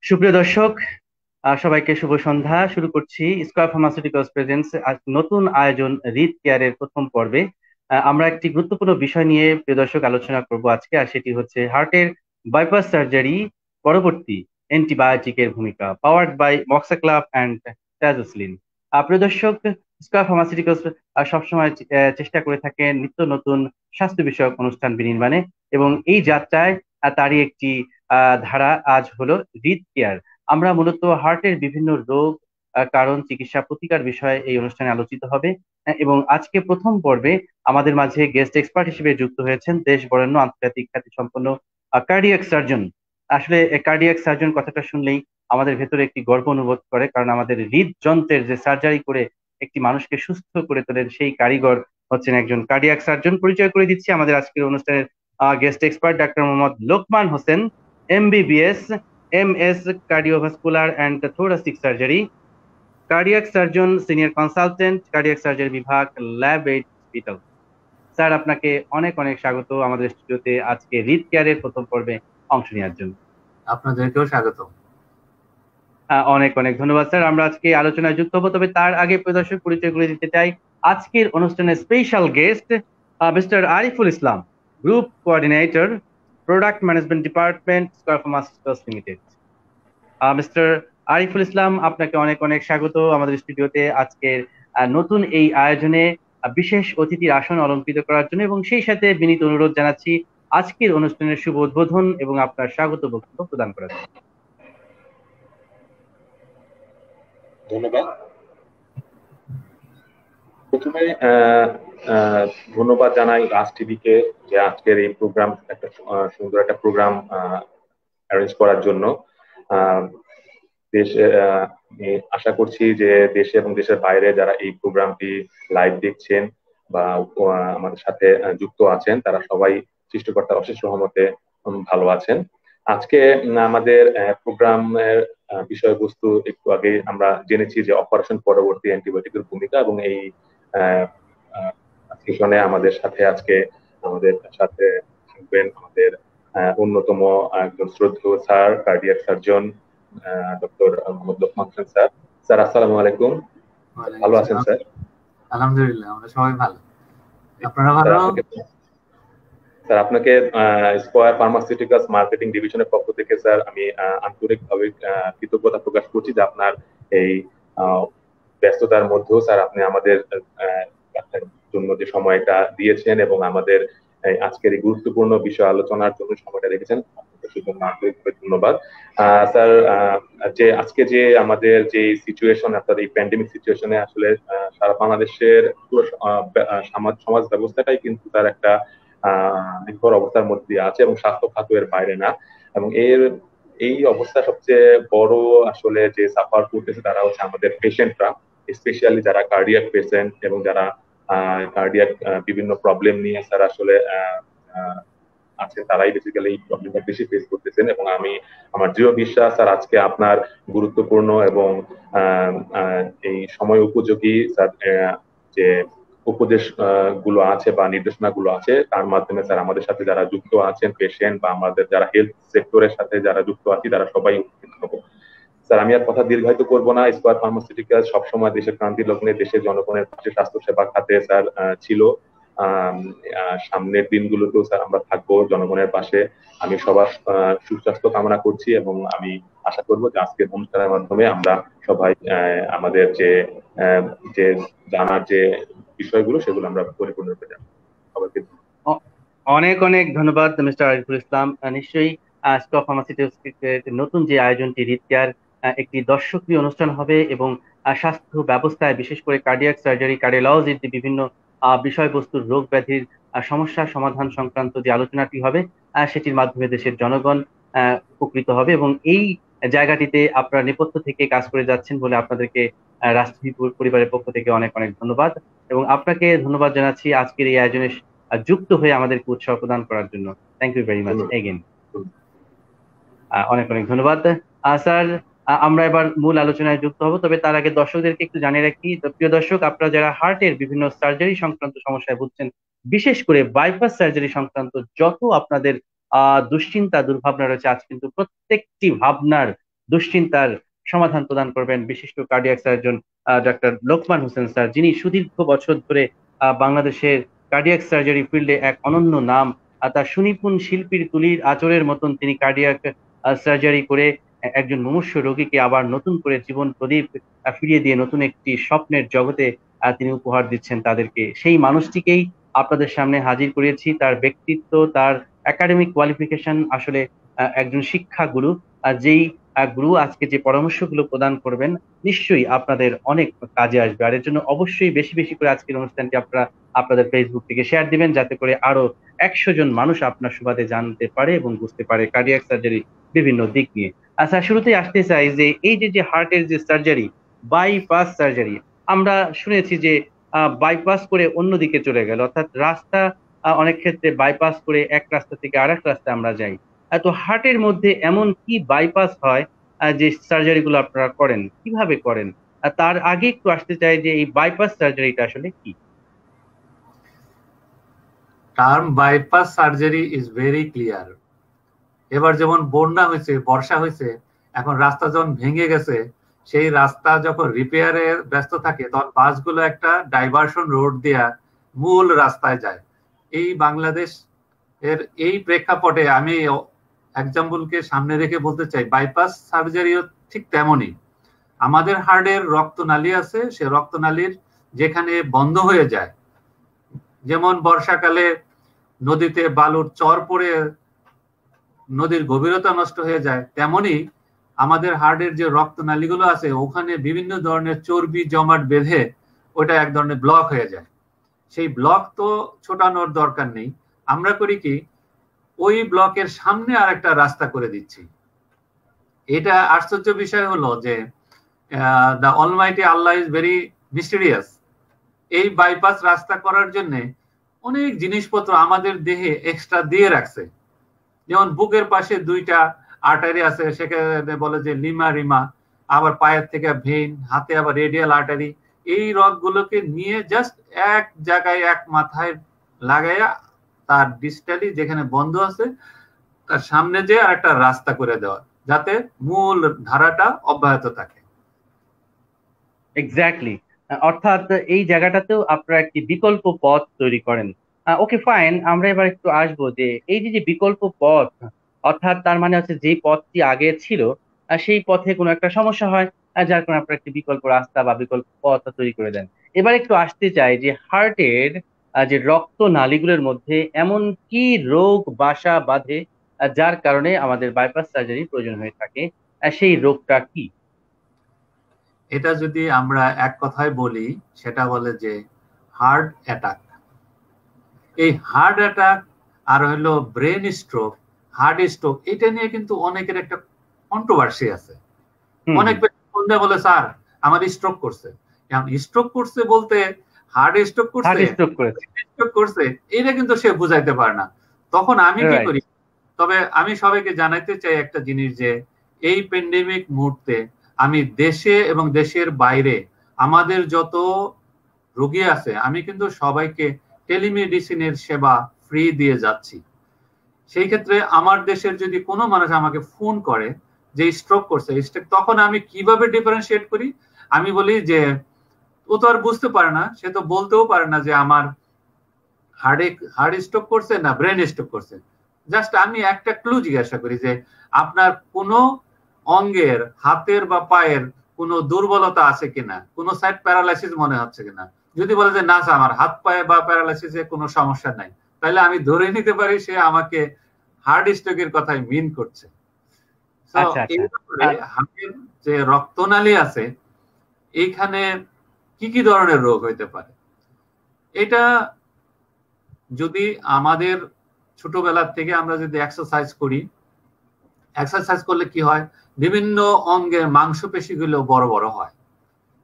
সুপ্রিয় দর্শক, সবাইকে শুভ সন্ধ্যা। শুরু করছি স্কয়ার ফার্মাসিউটিক্যালস প্রেজেন্টস নতুন আয়োজন রিড কেয়ারের প্রথম পর্বে। আমরা একটি গুরুত্বপূর্ণ বিষয় নিয়ে প্রিয় দর্শক আলোচনা করব আজকে, আর সেটি হচ্ছে হার্টের বাইপাস সার্জারি পরবর্তী অ্যান্টিবায়োটিকের ভূমিকা, পাওয়ার্ড বাই মক্সাক্লাভ অ্যান্ড ট্যাজোসিলিন। প্রিয় দর্শক, স্কয়ার ফার্মাসিউটিক্যালস সবসময় চেষ্টা করে থাকে নিত্য নতুন স্বাস্থ্য বিষয়ক অনুষ্ঠান বিনির্মাণে, এবং এই যাত্রায় তারই একটি ধারা আজ হলো রিড কেয়ার। আমরা মূলত হার্টের বিভিন্ন রোগ, কারণ, চিকিৎসা, প্রতিকার বিষয়ে এই অনুষ্ঠানে আলোচিত হবে। এবং আজকে প্রথম পর্বে আমাদের মাঝে গেস্ট এক্সপার্ট হিসেবে যুক্ত হয়েছেন দেশ বরেণ্য আন্তর্জাতিক খ্যাতি সম্পন্ন কার্ডিয়াক সার্জন। আসলে কার্ডিয়াক সার্জন কথাটা শুনলেই আমাদের ভেতরে একটি গর্ব অনুভব করে, কারণ আমাদের হৃদযন্ত্রের যে সার্জারি করে একটি মানুষকে সুস্থ করে তোলেন সেই কারিগর হচ্ছেন একজন কার্ডিয়াক সার্জন। পরিচয় করে দিচ্ছি আমাদের আজকের অনুষ্ঠানের guest expert doctor Mohammad Lokman Hossain, MBBS, MS cardiovascular and thoracic surgery, cardiac surgeon, senior consultant, cardiac surgery বিভাগ, ল্যাব এইড হসপিটাল। স্যার, আপনাকে অনেক অনেক স্বাগত আমাদের স্টুডিওতে আজকে রিড কেয়ারের প্রথম পর্বে অংশ নেওয়ার জন্য। আপনাদেরকেও স্বাগত। অনেক অনেক ধন্যবাদ স্যার। আমরা আজকে আলোচনায় যুক্ত হবো, তবে তার আগে প্রদর্শক পরিচয় করে দিতে চাই আজকের অনুষ্ঠানের special guest Mister Ariful Islam, group coordinator, product management department, Square Pharmaceuticals Limited. Mister Ariful Islam, আপনাকে অনেক অনেক স্বাগত আমাদের স্টুডিওতে আজকের নতুন এই আয়োজনে বিশেষ অতিথির আসন অলঙ্কৃত করার জন্য, এবং সেই সাথে বিনীত অনুরোধ জানাচ্ছি আজকের অনুষ্ঠানের শুভ উদ্বোধন এবং আপনার স্বাগত বক্তব্য প্রদান করার জন্য। ধন্যবাদ। প্রথমে ধন্যবাদ জানাই রাজ টিভিকে যে আজকের এই প্রোগ্রাম, একটা সুন্দর একটা প্রোগ্রাম অ্যারেঞ্জ করার জন্য। দেশে আমি আশা করছি যে দেশে এবং দেশের বাইরে যারা এই প্রোগ্রামটি লাইভ দেখছেন বা আমাদের সাথে যুক্ত আছেন, তারা সবাই সৃষ্টিকর্তার অশেষ রহমতে ভালো আছেন। আজকে আমাদের প্রোগ্রামের বিষয়বস্তু একটু আগে আমরা জেনেছি যে অপারেশন পরবর্তী অ্যান্টিবায়োটিকের ভূমিকা, এবং এই সেশনে আমাদের সাথে আজকে আমাদের সাথে থাকবেন আমাদের অন্যতম একজন শ্রদ্ধেয় sir, cardiac surgeon doctor Mohammad Lokman Hossain sir. Sir, আসসালামু আলাইকুম। ভালো আছেন স্যার? আলহামদুলিল্লাহ, আমরা সবাই ভালো। আপনারা ভালো? স্যার, আপনাকে স্কয়ার ফার্মাসিউটিক্যালস মার্কেটিং ডিভিশনের পক্ষ থেকে স্যার আমি আন্তরিকভাবে কৃতজ্ঞতা প্রকাশ করছি যে আপনার এই ব্যস্ততার মধ্যেও স্যার আপনি আমাদের জন্য যে সময়টা দিয়েছেন এবং আমাদের আজকের এই গুরুত্বপূর্ণ বিষয় আলোচনার জন্য সময়টা রেখেছেন, সেজন্য আন্তরিকভাবে ধন্যবাদ। স্যার, যে আজকে যে আমাদের যে সিচুয়েশন, অর্থাৎ এই প্যান্ডেমিক সিচুয়েশনে আসলে সারা বাংলাদেশের পুরো সমাজ ব্যবস্থাটাই কিন্তু তার একটা নির্ভর অবস্থার মধ্যে আছে, এবং স্বাস্থ্য খাত এর বাইরে না। এবং এই অবস্থা সবচেয়ে বড় আসলে যে সাফার করতেছে তারা হচ্ছে আমাদের পেশেন্টরা, স্পেশালি যারা কার্ডিয়াক পেশেন্ট এবং যারা কার্ডিয়াক বিভিন্ন প্রবলেম নিয়ে স্যার আসলে আছে, তারাই বেসিক্যালি এই প্রবলেমটা বেশি ফেস করতেছেন। এবং আমি আমার দৃঢ় বিশ্বাস স্যার আজকে আপনার গুরুত্বপূর্ণ এবং এই সময় উপযোগী স্যার যে উপদেশ গুলো আছে বা নির্দেশনা গুলো আছে, তার মাধ্যমে স্যার আমাদের সাথে যারা যুক্ত আছেন পেশেন্ট বা আমাদের যারা হেলথ সেক্টরের সাথে যারা যুক্ত আছি তারা সবাই উপকৃত হবো। স্যার, আমি আর কথা দীর্ঘায়িত করবো না। স্কয়ার ফার্মাসিউটিক্যাল সবসময় দেশের ক্রান্তি লগ্নে দেশের জনগণের পাশে স্বাস্থ্য সেবা খাতে স্যার ছিল। সামনের দিনগুলোতেও স্যার আমরা থাকবো জনগণের পাশে। আমি সবার সুস্বাস্থ্য কামনা করছি, এবং আমি আশা করবো যে আজকের অনুষ্ঠানের মাধ্যমে আমরা সবাই আমাদের যে যে জানার যে বিষয়গুলো সেগুলো আমরা পরিপূর্ণরূপে জানবো। সবাইকে অনেক অনেক ধন্যবাদ মিস্টার আরিফুল ইসলাম। নিশ্চয়ই স্কয়ার ফার্মাসিউটিক্যালস নতুন যে আয়োজনটি রিড কেয়ার একটি দর্শকপ্রিয় অনুষ্ঠান হবে, এবং স্বাস্থ্য ব্যবস্থায় বিশেষ করে কার্ডিয়াক সার্জারি, কার্ডিওলজির যে বিভিন্ন বিষয়বস্তুর রোগ ব্যাধির সমস্যা সমাধান সংক্রান্ত যে আলোচনাটি হবে, সেটির মাধ্যমে দেশের জনগণ উপকৃত হবে। এবং এই জায়গাটিতে আপনারা নেপথ্য থেকে কাজ করে যাচ্ছেন বলে আপনাদেরকে রাষ্ট্রীয় পরিবারের পক্ষ থেকে অনেক অনেক ধন্যবাদ, এবং আপনাকে ধন্যবাদ জানাচ্ছি আজকের এই আয়োজনে যুক্ত হয়ে আমাদেরকে উৎসাহ প্রদান করার জন্য। Thank you very much again. অনেক অনেক ধন্যবাদ স্যার। আমরা এবার মূল আলোচনায় যুক্ত হব, তবে তার আগে দর্শকদেরকে একটু জানিয়ে রাখি। তো প্রিয় দর্শক, আপনারা যারা হার্টের বিভিন্ন সার্জারি সংক্রান্ত সমস্যায় ভুগছেন, বিশেষ করে বাইপাস সার্জারি সংক্রান্ত যত আপনাদের দুশ্চিন্তা দুর্ভাবনা রয়েছে, আজ কিন্তু প্রত্যেকটি ভাবনার দুশ্চিন্তার সমাধান প্রদান করবেন বিশিষ্ট cardiac surgeon doctor Lokman Hossain sir, যিনি সুদীর্ঘ বছর ধরে বাংলাদেশের কার্ডিয়াক সার্জারি ফিল্ডে এক অনন্য নাম। তার সুনিপুণ শিল্পীর তুলির আঁচড়ের মতন তিনি কার্ডিয়াক সার্জারি করে একজন মুমূর্ষু রোগীকে আবার নতুন করে জীবন প্রদীপ ফিরিয়ে দিয়ে নতুন একটি স্বপ্নের জগতে তিনি উপহার দিচ্ছেন তাদেরকে। সেই মানুষটিকেই আপনাদের সামনে হাজির করিয়েছি। তার ব্যক্তিত্ব, তার একাডেমিক কোয়ালিফিকেশন আসলে একজন শিক্ষা গুরু। যেই গুরু আজকে যে পরামর্শগুলো প্রদান করবেন নিশ্চয়ই আপনাদের অনেক কাজে আসবে। আর এর জন্য অবশ্যই বেশি বেশি করে আজকের অনুষ্ঠানটি আপনারা আপনাদের ফেসবুক থেকে শেয়ার দিবেন, যাতে করে আরো 100 জন মানুষ আপনার সুবাদে জানতে পারে এবং বুঝতে পারে কার্ডিয়াক সার্জারি বিভিন্ন দিক নিয়ে। আচ্ছা, শুরুতেই আসতে চাই যে এই যে হার্টের যে সার্জারি, বাইপাস সার্জারি, আমরা শুনেছি যে বাইপাস করে অন্যদিকে চলে গেল, অর্থাৎ রাস্তা অনেক ক্ষেত্রে বাইপাস করে এক রাস্তা থেকে আরেক রাস্তায় আমরা যাই। তো হার্টের মধ্যে এমন কি বাইপাস হয় যে সার্জারি গুলো আপনারা করেন, কিভাবে করেন? তার আগে একটু আসতে চাই যে এই বাইপাস সার্জারিটা আসলে কি? Term bypass surgery is very clear. এবার যেমন বন্যা হয়েছে, বর্ষা হয়েছে, এখন রাস্তা যখন ভেঙে গেছে, সেই রাস্তা যখন রিপেয়ারে ব্যস্ত থাকে তখন বাসগুলো একটা ডাইভারশন রোড দিয়া মূল রাস্তায় যায়। এই বাংলাদেশ এর এই প্রেক্ষাপটে আমি এক্সাম্পলকে সামনে রেখে বলতে চাই, বাইপাস সার্জারিও ঠিক তেমনই। আমাদের হার্টের রক্তনালী আছে, সে রক্তনালীর যেখানে বন্ধ হয়ে যায়, যেমন বর্ষাকালে নদীতে বালুর চর পড়ে নদীর গভীরতা নষ্ট হয়ে যায়, তেমনি আমাদের হার্টের যে রক্তনালীগুলো আছে ওখানে বিভিন্ন ধরনের চর্বি জমাট বেঁধে ওটা এক ধরনের ব্লক হয়ে যায়। সেই ব্লক তো ছোটানোর দরকার নেই, আমরা করি কি ওই ব্লকের সামনে আর একটা রাস্তা করে দিচ্ছি। এটা আশ্চর্য বিষয় হলো যে the Almighty Allah is very mysterious. এই বাইপাস রাস্তা করার জন্য অনেক জিনিসপত্র আমাদের দেহে এক্সট্রা দিয়ে রাখছে। যেমন বুকের পাশে 2টা আর্টারি আছে, সেখানে বলে যে লিমা রিমা, আবার পায়ের থেকে ভেইন, হাতে আবার রেডিয়াল আর্টারি। এই রগগুলোকে নিয়ে জাস্ট এক জায়গায় এক মাথায় লাগাইয়া তার ডিস্টালি যেখানে বন্ধ আছে তার সামনে যে আর একটা রাস্তা করে দেওয়া, যাতে মূল ধারাটা অব্যাহত থাকে। এক্স্যাক্টলি, অর্থাৎ এই জায়গাটাতেও আপনারা একটি বিকল্প পথ তৈরি করেন। ওকে, ফাইন, আমরা এবার একটু আসবো যে এই যে বিকল্প পথ, অর্থাৎ তার মানে হচ্ছে যে পথটি আগে ছিল সেই পথে কোনো একটা সমস্যা হয়, যার কারণে আপনারা একটি বিকল্প রাস্তা বা বিকল্প পথ তৈরি করে দেন। এবার একটু আসতে চাই যে হার্টের যে রক্ত নালীগুলোর মধ্যে এমন কি রোগ বাসা বাঁধে যার কারণে আমাদের বাইপাস সার্জারি প্রয়োজন হয়ে থাকে, সেই রোগটা কি? এটা যদি আমরা এক কথায় বলি, সেটা বলে যে হার্ট অ্যাটাক। এই হার্ট অ্যাটাক আর হলো ব্রেন স্ট্রোক, হার্ট স্ট্রোক, এটা নিয়ে কিন্তু অনেকের একটা কন্ট্রোভার্সি আছে। অনেক বলতে বলে স্যার আমার স্ট্রোক করছে। এখন স্ট্রোক করছে বলতে হার্ট স্ট্রোক করছে এটা কিন্তু সে বুঝাইতে পারে না। তখন আমি কি করি, তবে আমি সবাইকে জানাইতে চাই একটা জিনিস, যে এই প্যান্ডেমিক মুহূর্তে আমি দেশে এবং দেশের বাইরে আমাদের যত রোগী আছে আমি কিন্তু সবাইকে টেলিমেডিসিনের সেবা ফ্রি দিয়ে যাচ্ছি। সেই ক্ষেত্রে আমার দেশের যদি কোনো মানুষ আমাকে ফোন করে যে স্ট্রোক করছে, তখন আমি কিভাবে ডিফারেন্সিয়েট করি, আমি বলি যে ও তো আর বুঝতে পারে না, সে তো বলতেও পারে না যে আমার হার্ট স্ট্রোক করছে না ব্রেন স্ট্রোক করছে। জাস্ট আমি একটা ক্লু জিজ্ঞাসা করি যে আপনার কোনো অঙ্গের, হাতের বা পায়ের কোনো দুর্বলতা আছে কিনা, কোনো সাইড প্যারালাইসিস মনে হচ্ছে কিনা। যদি বলে যে না আমার হাত পায়ে বা প্যারালাইসিসে কোনো সমস্যা নাই, তাহলে আমি ধরে নিতে পারি সে আমাকে হার্ট স্ট্রোকের কথাই মিন করছে। হাতের যে রক্তনালী আছে এইখানে কি কি ধরনের রোগ হইতে পারে, এটা যদি আমাদের ছোটবেলার থেকে আমরা যদি এক্সারসাইজ করি, এক্সারসাইজ করলে কি হয়, বিভিন্ন অঙ্গের মাংসপেশিগুলো বড় বড় হয়,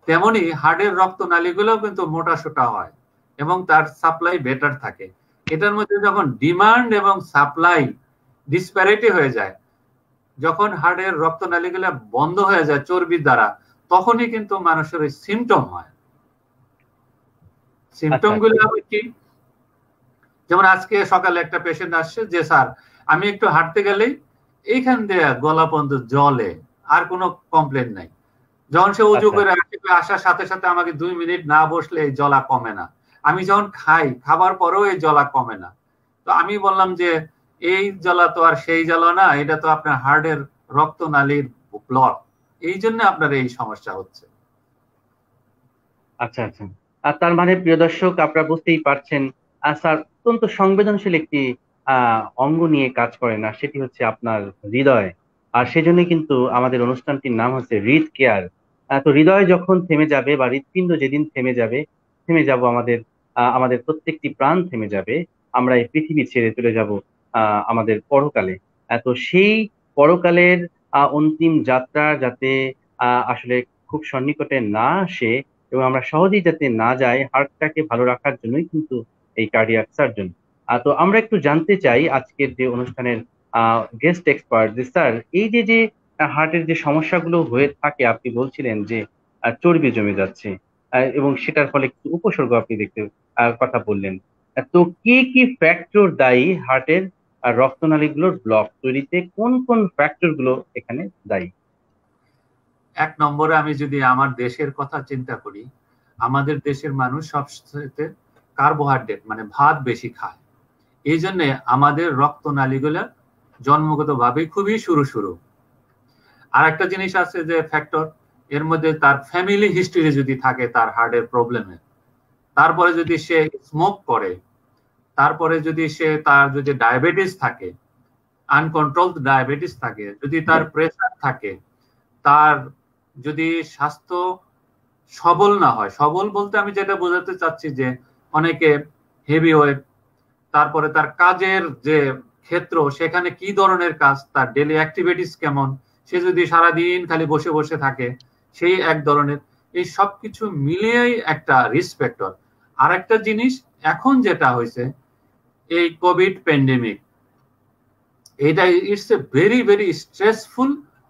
তেমনি হার্টের রক্তনালীগুলো কিন্তু মোটা সোটা হয় এবং তার সাপ্লাই বেটার থাকে। এটার মধ্যে যখন ডিমান্ড এবং সাপ্লাই ডিসপ্যারিটি হয়ে যায়, যখন হার্টের রক্তনালীগুলো বন্ধ হয়ে যায় চর্বির দ্বারা, তখনই কিন্তু মানুষের ওই সিমটম হয়। সিমটম গুলো কি, যেমন আজকে সকালে একটা পেশেন্ট আসছে যে স্যার আমি একটু হাঁটতে গেলেই এইখান দিয়ে গলা পর্যন্ত জলে, আর কোনো কমপ্লেন নাই। যখন সে উজু আচ্ছা করে আসার সাথে সাথে আমাকে 2 মিনিট না বসলে এই জ্বলা কমে না। আমি যখন খাই, খাবার পরেও এই জ্বলা কমে না। তো আমি বললাম যে এই জ্বলা তো আর সেই জ্বলা না, এটা তো আপনার হার্টের রক্তনালীর ব্লক, এই জন্য আপনার এই সমস্যা হচ্ছে। আচ্ছা আচ্ছা। আর তার মানে প্রিয় দর্শক, আপনারা বুঝতেই পারছেন, স্যার অত্যন্ত সংবেদনশীল একটি অঙ্গ নিয়ে কাজ করে না, সেটি হচ্ছে আপনার হৃদয়। আর সেজন্য কিন্তু আমাদের অনুষ্ঠানটির নাম হচ্ছে হৃদ কেয়ার। তো হৃদয় যখন থেমে যাবে বা হৃৎপিণ্ড যেদিন থেমে যাবে, থেমে যাব আমাদের, আমাদের প্রত্যেকটি প্রাণ থেমে যাবে, আমরা এই পৃথিবী ছেড়ে চলে যাব আমাদের পরকালে। তো সেই পরকালের অন্তিম যাত্রা যাতে আসলে খুব সন্নিকটে না আসে এবং আমরা সহজেই যাতে না যাই, হার্টটাকে ভালো রাখার জন্যই কিন্তু এই কার্ডিয়াক সার্জন। তো আমরা একটু জানতে চাই আজকের যে অনুষ্ঠানের গেস্ট এক্সপার্ট, যে স্যার এই যে যে হার্টের যে সমস্যাগুলো হয়ে থাকে, আপনি বলছিলেন যে চর্বি জমে যাচ্ছে এবং সেটার ফলে কিছু উপসর্গ আপনি দেখতে কথা বললেন। তো কি কি ফ্যাক্টর দায়ী হার্টের রক্তনালীগুলোর ব্লক তৈরিতে? কোন কোন ফ্যাক্টর গুলো এখানে দায়ী? 1 নম্বরে আমি যদি আমার দেশের কথা চিন্তা করি, আমাদের দেশের মানুষ সবচেয়ে কার্বোহাইড্রেট মানে ভাত বেশি খায়। এই জন্য আমাদের রক্তনালীগুলো জন্মগতভাবে খুবই সরু সরু। আর একটা জিনিস আছে যে ফ্যাক্টর, এর মধ্যে তার ফ্যামিলি হিস্ট্রি যদি থাকে তার হার্টের প্রবলেমে, তারপরে যদি সে স্মোক করে, তারপরে যদি তার যদি ডায়াবেটিস থাকে, আনকন্ট্রোলড ডায়াবেটিস থাকে, যদি তার প্রেসার থাকে, তার যদি স্বাস্থ্য সবল না হয়, সবল বলতে আমি যেটা বোঝাতে চাচ্ছি যে অনেকে হেভি ওয়েট, তারপরে তার কাজের যে ক্ষেত্র সেখানে কি ধরনের কাজ, তার ডেলি অ্যাক্টিভিটিস কেমন, সে যদি সারাদিন খালি বসে বসে থাকে সেই এক ধরনের, এই সবকিছু মিলিয়েই একটা রিস্ক ফ্যাক্টর। আর একটা জিনিস এখন যেটা হয়েছে, এই কোভিড প্যান্ডেমিক, এটা it's a very very stressful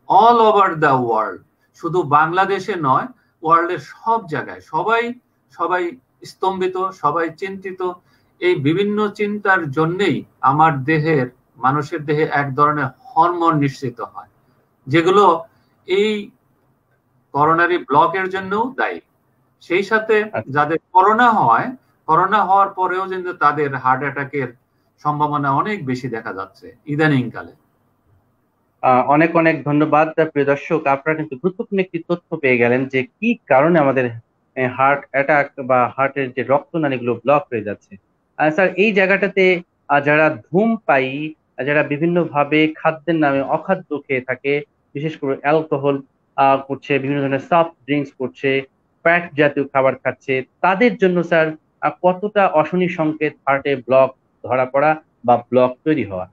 all over the world. শুধু বাংলাদেশে নয়, ওয়ার্ল্ডের সব জায়গায় সবাই সবাই স্তম্ভিত, সবাই চিন্তিত। এই বিভিন্ন চিন্তার জন্যেই আমার দেহের, মানুষের দেহে এক ধরনের হরমোন নিঃসৃত হয়, যেগুলো এই করোনারি ব্লকের জন্যও দায়ী। সেই সাথে যাদের করোনা হয়, করোনা হওয়ার পরেও কিন্তু তাদের হার্ট অ্যাটাকের সম্ভাবনা অনেক বেশি দেখা যাচ্ছে ইদানিং কালে। অনেক অনেক ধন্যবাদ প্রিয় দর্শক, আপনারা কিন্তু গুরুত্বপূর্ণ একটি তথ্য পেয়ে গেলেন যে কি কারণে আমাদের হার্ট অ্যাটাক বা হার্টের যে রক্তনালীগুলো ব্লক হয়ে যাচ্ছে। স্যার এই জায়গাটাতে যারা ধূমপায়ী, যারা বিভিন্ন ভাবে খাদ্যের নামে অখাদ্য খেয়ে থাকে, বিশেষ করে অ্যালকোহল করছে, বিভিন্ন ধরনের সফট ড্রিঙ্কস করছে, ফ্যাট জাতীয় খাবার খাচ্ছে, তাদের জন্য স্যার কতটা অশনি সংকেত হার্টে ব্লক ধরা পড়া বা ব্লক তৈরি হওয়া?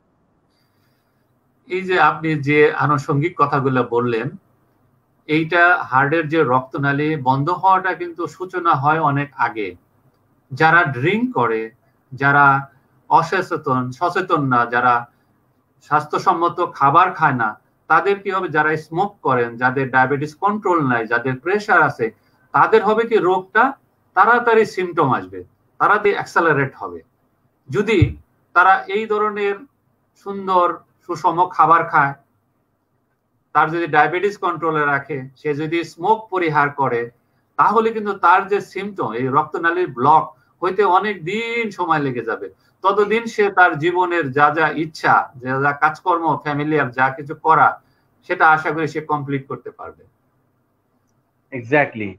এই যে আপনি যে আনুষঙ্গিক কথাগুলো বললেন, এইটা হার্টের যে রক্তনালী বন্ধ হওয়াটা কিন্তু সূচনা হয় অনেক আগে। যারা ড্রিঙ্ক করে, যারা সচেতন না, যারা স্বাস্থ্যসম্মত খাবার খায় না, তাদের কি হবে, যারা স্মোক করেন, যাদের ডায়াবেটিস কন্ট্রোল নাই, যাদের প্রেশার আছে, তাদের হবে কি রোগটা তাড়াতাড়ি সিমটম আসবে, তাড়াতাড়ি অ্যাক্সেলারেট হবে। যদি তারা এই ধরনের সুন্দর সুষম খাবার খায়, তার যদি ডায়াবেটিস কন্ট্রোলে রাখে, সে যদি স্মোক পরিহার করে, তাহলে কিন্তু তার যে সিমটম, এই রক্তনালীর ব্লক হইতে অনেক দিন সময় লেগে যাবে। ততদিন সে তার জীবনের যা যা ইচ্ছা, যা যা কাজকর্ম, ফ্যামিলিয়ার যা কিছু করা, সেটা আশা করি সে কমপ্লিট করতে পারবে। এক্স্যাক্টলি।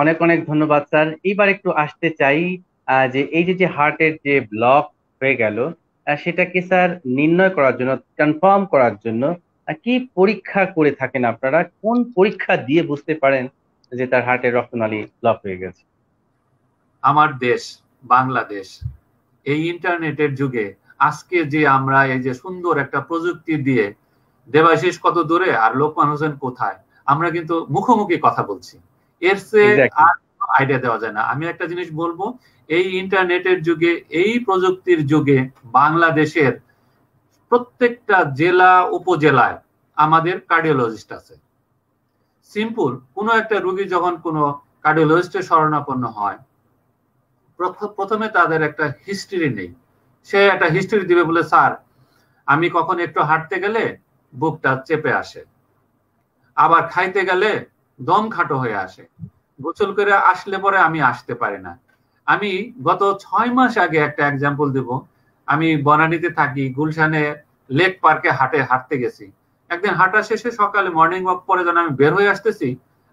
অনেক অনেক ধন্যবাদ স্যার। এইবার একটু আসতে চাই যে এই যে যে হার্টের যে ব্লক হয়ে গেল, সেটাকে স্যার নির্ণয় করার জন্য, কনফার্ম করার জন্য কি পরীক্ষা করে থাকেন আপনারা? কোন পরীক্ষা দিয়ে বুঝতে পারেন যে তার হার্টের রক্তনালী ব্লক হয়ে গেছে? আমার দেশ বাংলাদেশ, এই ইন্টারনেটের যুগে আজকে যে আমরা এই যে সুন্দর একটা প্রযুক্তি দিয়ে, দেবাশিস কত দূরে আর লোকমান হোসেন কোথায়, আমরা কিন্তু মুখোমুখি কথা বলছি, এর চেয়ে আর আইডিয়া দেওয়া যায় না। আমি একটা জিনিস বলবো, এই ইন্টারনেটের যুগে, এই প্রযুক্তির যুগে বাংলাদেশের প্রত্যেকটা জেলা উপজেলায় আমাদের কার্ডিওলজিস্ট আছে। সিম্পল কোনো একটা রোগী যখন কোনো কার্ডিওলজিস্টের শরণাপন্ন হয়, প্রথমে তাদের একটা হিস্ট্রি নেই, সে একটা হিস্ট্রি দিবে বলে, স্যার আমি কখন একটু হাঁটতে গেলে বুকটা চেপে আসে, আবার খাইতে গেলে দম খাটো হয়ে আসে, গোসল করে আসলে পরে আমি আসতে পারি না। আমি গত 6 মাস আগে একটা এক্সাম্পল দেব। আমি বনানীতে থাকি, গুলশানে লেক পার্কে হাঁটতে গেছি। একদিন হাঁটা শেষে সকালে মর্নিং ওয়াক পরে যখন আমি বের হয়ে আসতেছি,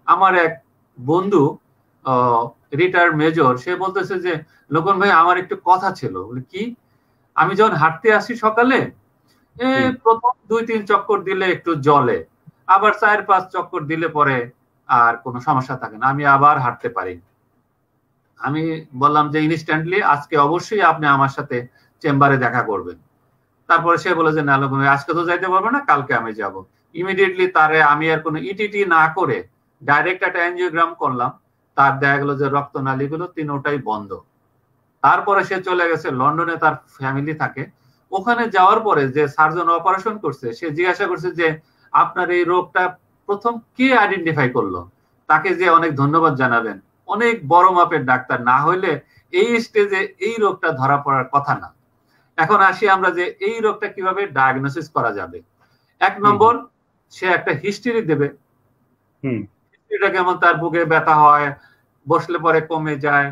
আমার এক বন্ধু রিটায়ার্ড মেজর, সে বলতেছে যে লোকন ভাই আমার একটু কথা ছিল। কি? আমি যখন হাঁটতে আসি সকালে, প্রথম 2-3 চক্কর দিলে একটু জলে, আবার 4-5 চক্কর দিলে পরে আর কোনো সমস্যা থাকে না, আমি আবার হাঁটতে পারি। আমি বললাম যে ইনস্ট্যান্টলি আজকে অবশ্যই আপনি আমার সাথে চেম্বারে দেখা করবেন। তারপরে সে বলে যে না লোকন ভাই আজকে তো যাইতে পারবো না, কালকে আমি যাব। ইমিডিয়েটলি তারে আমি আর কোনো ইটিটি না করে ডাইরেক্ট একটা এনজিওগ্রাম করলাম। তার দেখা গেল যে রক্তনালীগুলো তিনোটাই বন্ধ। তারপরে সে চলে গেছে লন্ডনে, তার ফ্যামিলি থাকে ওখানে। যাওয়ার পরে যে সার্জন অপারেশন করছে, সে জিজ্ঞাসা করছে যে আপনার এই রোগটা প্রথম কে আইডেন্টিফাই করলো, তাকে যে অনেক ধন্যবাদ জানাবেন। অনেক বড় মাপের ডাক্তার, না হইলে এই স্টেজে এই রোগটা ধরা পড়ার কথা না। এখন আসি আমরা যে এই রোগটা কিভাবে ডায়াগনোসিস করা যাবে। 1 নম্বর, সে একটা হিস্ট্রি দেবে। হিস্ট্রিটা কেমন, তার বুকে ব্যথা হয়, বসলে পরে কমে যায়,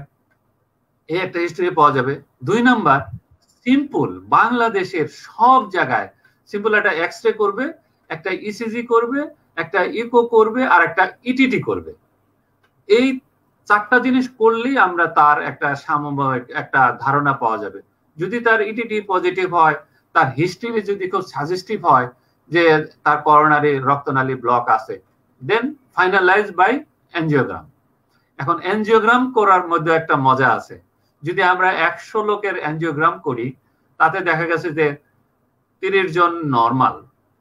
এই একটা হিস্ট্রি পাওয়া যাবে। 2 নাম্বার, সিম্পল বাংলাদেশের সব জায়গায় সিম্পল একটা এক্সরে করবে, একটা ইসিজি করবে, একটা ইকো করবে, আর একটা ইটিটি করবে। এই 4টা জিনিস করলেই আমরা তার একটা সাময়িক একটা ধারণা পাওয়া যাবে। যদি তার ইটিটি পজিটিভ হয়, তার হিস্ট্রি যদি খুব সাজেস্টিভ হয় যে তার করোনারি রক্তনালী ব্লক আছে, দেন ফাইনালাইজ বাই এনজিওগ্রাম। এখন এনজিওগ্রাম করার মধ্যে একটা মজা আছে। যদি আমরা 100 লোকের এনজিওগ্রাম করি, তাতে দেখা গেছে যে 30 জন নরমাল,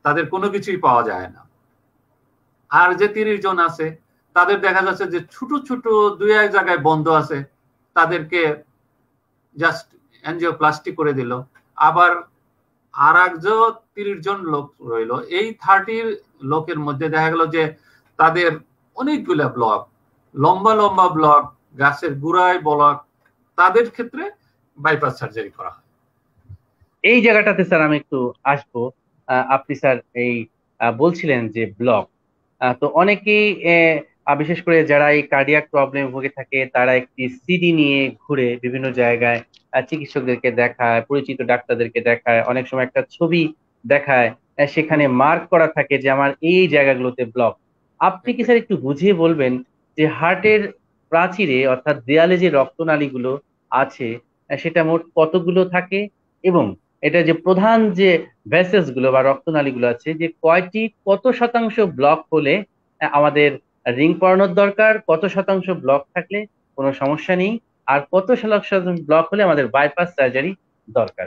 তাদের কোনো কিছুই পাওয়া যায় না। আর যে 30 জন আছে তাদের দেখা যাচ্ছে যে ছোট ছোট 2-1 জায়গায় বন্ধ আছে, তাদেরকে জাস্ট এনজিওপ্লাস্টি করে দিল। আবার আর একজন 30 জন লোক রইল, এই 30 লোকের মধ্যে দেখা গেল যে তাদের অনেকগুলা ব্লক, লম্বা লম্বা ব্লক, গাছের গুড়ায় ব্লক, তাদের ক্ষেত্রে বাইপাস সার্জারি করা হয়। এই জায়গাটাতে স্যার আমি একটু আসবো। আপনি স্যার এই বলছিলেন যে ব্লক, তো অনেকেই বিশেষ করে যারা এই কার্ডিয়াক প্রবলেম ভুগে থাকে তারা একটি সিডি নিয়ে ঘুরে বিভিন্ন জায়গায় চিকিৎসকদেরকে দেখায়, পরিচিত ডাক্তারদেরকে দেখায়, অনেক সময় একটা ছবি দেখায়, সেখানে মার্ক করা থাকে যে আমার এই জায়গাগুলোতে ব্লক। আপনি কি স্যার একটু বুঝিয়ে বলবেন যে হার্টের প্রাচীরে অর্থাৎ দেয়ালে যে রক্তনালীগুলো আছে সেটা মোট কতগুলো থাকে, এবং এটা যে প্রধান যে ভেসেলস গুলো বা রক্তনালীগুলো আছে যে কয়টি, কত শতাংশ ব্লক হলে আমাদের রিং পরানোর দরকার, কত শতাংশ ব্লক থাকলে কোনো সমস্যা নেই, আর কত শতাংশ ব্লক হলে আমাদের বাইপাস সার্জারি দরকার।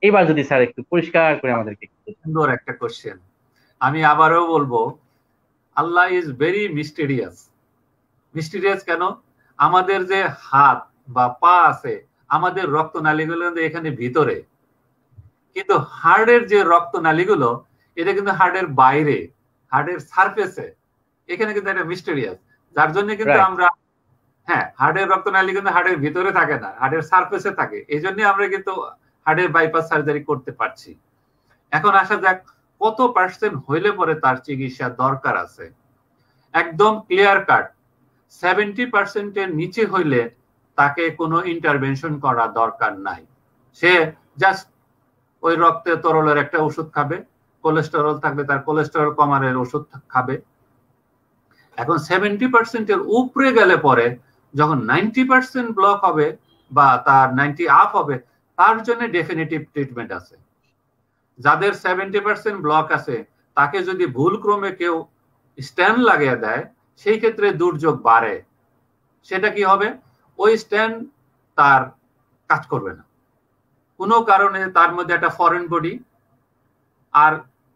এবার যদি স্যার একটু পরিষ্কার করে আমাদেরকে সুন্দর একটা কোশ্চেন। আমি আবারও বলবো, আল্লাহ ইজ ভেরি মিস্টেরিয়াস। মিস্টেরিয়াস কেন? আমাদের যে হাত বা পা আছে, আমাদের রক্তনালীগুলো এখানে ভিতরে, কিন্তু হার্টের যে রক্তনালীগুলো এটা কিন্তু হার্টের বাইরে, হার্টের সারফেসে। এখানে কিন্তু একটা মিস্টেরিয়াস, যার জন্য কিন্তু আমরা হার্টের রক্তনালী কিন্তু হার্টের ভিতরে থাকে না, হার্টের সারফেসে থাকে। এই জন্য আমরা কিন্তু হার্টের বাইপাস সার্জারি করতে পারছি। এখন আসা যাক কত পার্সেন্ট হইলে পরে তার চিকিৎসা দরকার আছে। একদম ক্লিয়ার কাট 70% নিচে হইলে তাকে কোনো ইন্টারভেনশন করা দরকার নাই। সে জাস্ট ওই রক্তে তরলের একটা ওষুধ খাবে, কোলেস্টেরল থাকলে তার কোলেস্টেরল কমানোর ওষুধ খাবে। এখন 70% উপরে গেলে পরে যখন 90% ব্লক হবে বা তার 90 আপ হবে, তার জন্য ডেফিনিটিভ ট্রিটমেন্ট আছে। যাদের 70% ব্লক আছে তাকে যদি ভুল ক্রমে কেউ স্ট্যান্ড লাগিয়ে দেয়, সেই ক্ষেত্রে দুর্যোগ বাড়ে। সেটা কি হবে? ওই স্ট্যান্ড তার কাজ করবে না কোনো কারণে, তার মধ্যে একটা ফরেন বডি। আর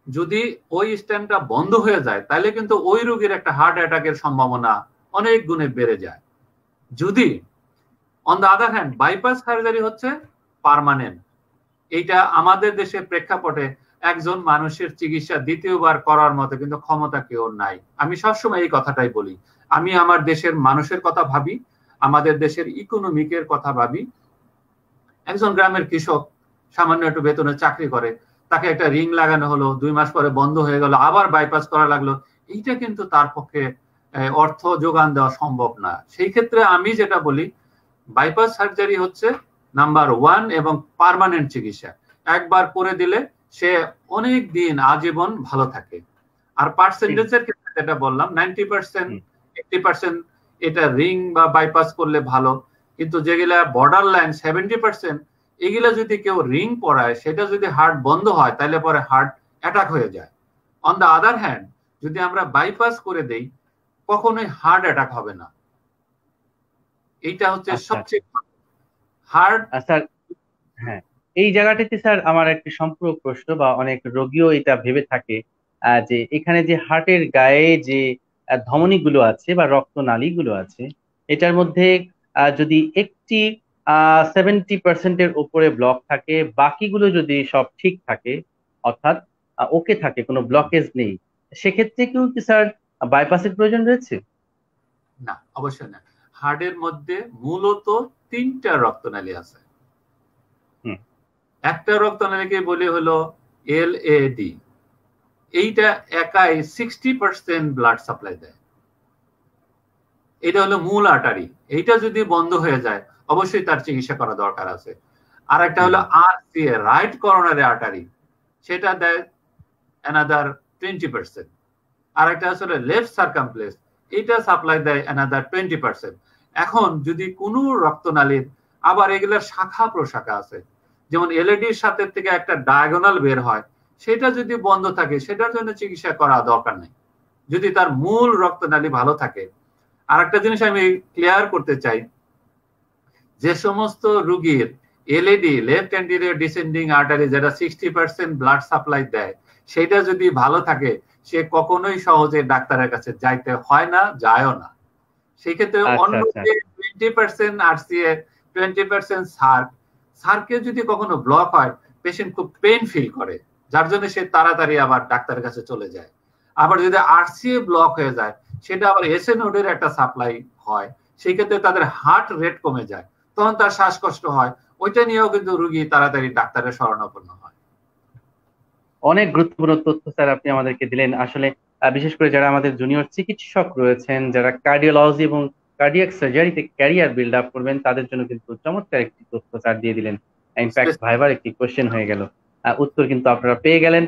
যদি ওই স্ট্যান্ডটা বন্ধ হয়ে যায় তাহলে কিন্তু ওই রোগীর একটা হার্ট অ্যাটাকের সম্ভাবনা অনেক গুণে বেড়ে যায়। যদি on the other hand bypass surgery হচ্ছে পার্মানেন্ট, এইটা আমাদের দেশের প্রেক্ষাপটে একজন মানুষের চিকিৎসা দ্বিতীয়বার করার মতো কিন্তু ক্ষমতা কেউ নাই। আমি সবসময় এই কথাটাই বলি, আমি আমার দেশের মানুষের কথা ভাবি, আমাদের দেশের ইকোনমিকের কথা ভাবি। একজন গ্রামের কৃষক সামান্য একটু বেতনে চাকরি করে, তাকে একটা রিং লাগানো হলো, 2 মাস পরে বন্ধ হয়ে গেল, আবার বাইপাস করা লাগলো। এইটা কিন্তু তার পক্ষে অর্থ যোগান দেওয়া সম্ভব না। সেই ক্ষেত্রে আমি যেটা বলি, বাইপাস সার্জারি হচ্ছে নাম্বার 1 এবং পার্মানেন্ট চিকিৎসা। একবার করে দিলে সে অনেক দিন আজীবন ভালো থাকে। আর পার্সেন্টেজের ক্ষেত্রে যেটা বললাম 90% 80% এটা রিং বা বাইপাস করলে ভালো, কিন্তু যেগুলা বর্ডার লাইন 70% এগুলা যদি কেউ রিং পরায়, সেটা যদি হার্ট বন্ধ হয় তাহলে পরে হার্ট অ্যাটাক হয়ে যায়। অন দ্য আদার হ্যান্ড যদি আমরা বাইপাস করে দেই, কখনোই হার্ট অ্যাটাক হবে না। এইটা হচ্ছে সবচেয়ে হার্ট। স্যার, হ্যাঁ, এই জায়গাটিতে স্যার আমার একটি সম্পূরক প্রশ্ন, বা অনেক রোগীও এটা ভেবে থাকে যে এখানে যে হার্টের গায়ে যে ধমনীগুলো আছে বা রক্তনালীগুলো আছে, এটার মধ্যে যদি একটি 70%-এর উপরে ব্লক থাকে, বাকিগুলো যদি সব ঠিক থাকে, অর্থাৎ ওকে থাকে, কোনো ব্লকেজ নেই, সেক্ষেত্রে কি স্যার বাইপাসের প্রয়োজন রয়েছে? না, অবশ্যই না। হার্টের মধ্যে মূলত 3টা রক্তনালী আছে। একটা রক্তনালীকে বলি হলো এলএডি। এইটা একাই 60% ব্লাড সাপ্লাই দেয়। এটা হলো মূল আর্টারি। এইটা যদি বন্ধ হয়ে যায়, অবশ্যই তার চিকিৎসা করা দরকার আছে। আর একটা হলো আরসিএ, রাইট করোনারি আর্টারি, সেটা দেয় অ্যানাদার 20%। আর একটা আসলে লেফট সার্কামফ্লেক্স, এটা সাপ্লাই দেয় অ্যানাদার 20%। এখন যদি কোনো রক্তনালীর, আবার এগুলোর শাখা প্রশাখা আছে, যেমন এলইডির সাথে থেকে একটা ডায়াগোনাল বের হয়, সেটা যদি বন্ধ থাকে, সেটার জন্য চিকিৎসা করা দরকার নেই, যদি তার মূল রক্তনালী ভালো থাকে। আর একটা জিনিস আমি ক্লিয়ার করতে চাই, যে সমস্ত রোগীর LED, left anterior descending artery, যেটা 60% ব্লাড সাপ্লাই দেয়, সেটা যদি ভালো থাকে, সে কখনোই সহজে ডাক্তারের কাছে যাইতে হয় না, যায়ও না। সেই ক্ষেত্রে অন্য যে 20% আরসিএ, 20% সার্কে যদি কখনো ব্লক হয়, পেশেন্ট খুব পেইন ফিল করে, যার জন্য সে তাড়াতাড়ি আবার ডাক্তারের কাছে চলে যায়। আবার যদি আরসিএ ব্লক হয়ে যায়, সেটা আবার এসএ নোডের একটা সাপ্লাই হয়, সেই ক্ষেত্রে তাদের হার্ট রেট কমে যায়, তখন তার শ্বাসকষ্ট হয়। ওইটা নিয়েও কিন্তু রোগী তাড়াতাড়ি ডাক্তারের শরণাপন্ন হয়। অনেক গুরুত্বপূর্ণ তথ্য স্যার আপনি আমাদেরকে দিলেন। আসলে বিশেষ করে যারা আমাদের জুনিয়র চিকিৎসক রয়েছেন, যারা কার্ডিওলজি এবং কার্ডিয়াক সার্জারিতে ক্যারিয়ার বিল্ড আপ করবেন, তাদের জন্য কিন্তু চমৎকার একটি তথ্য স্যার দিয়ে দিলেন। ইনফ্যাক্ট ভাইবার একটি কোশ্চেন হয়ে গেল, উত্তর কিন্তু আপনারা পেয়ে গেলেন।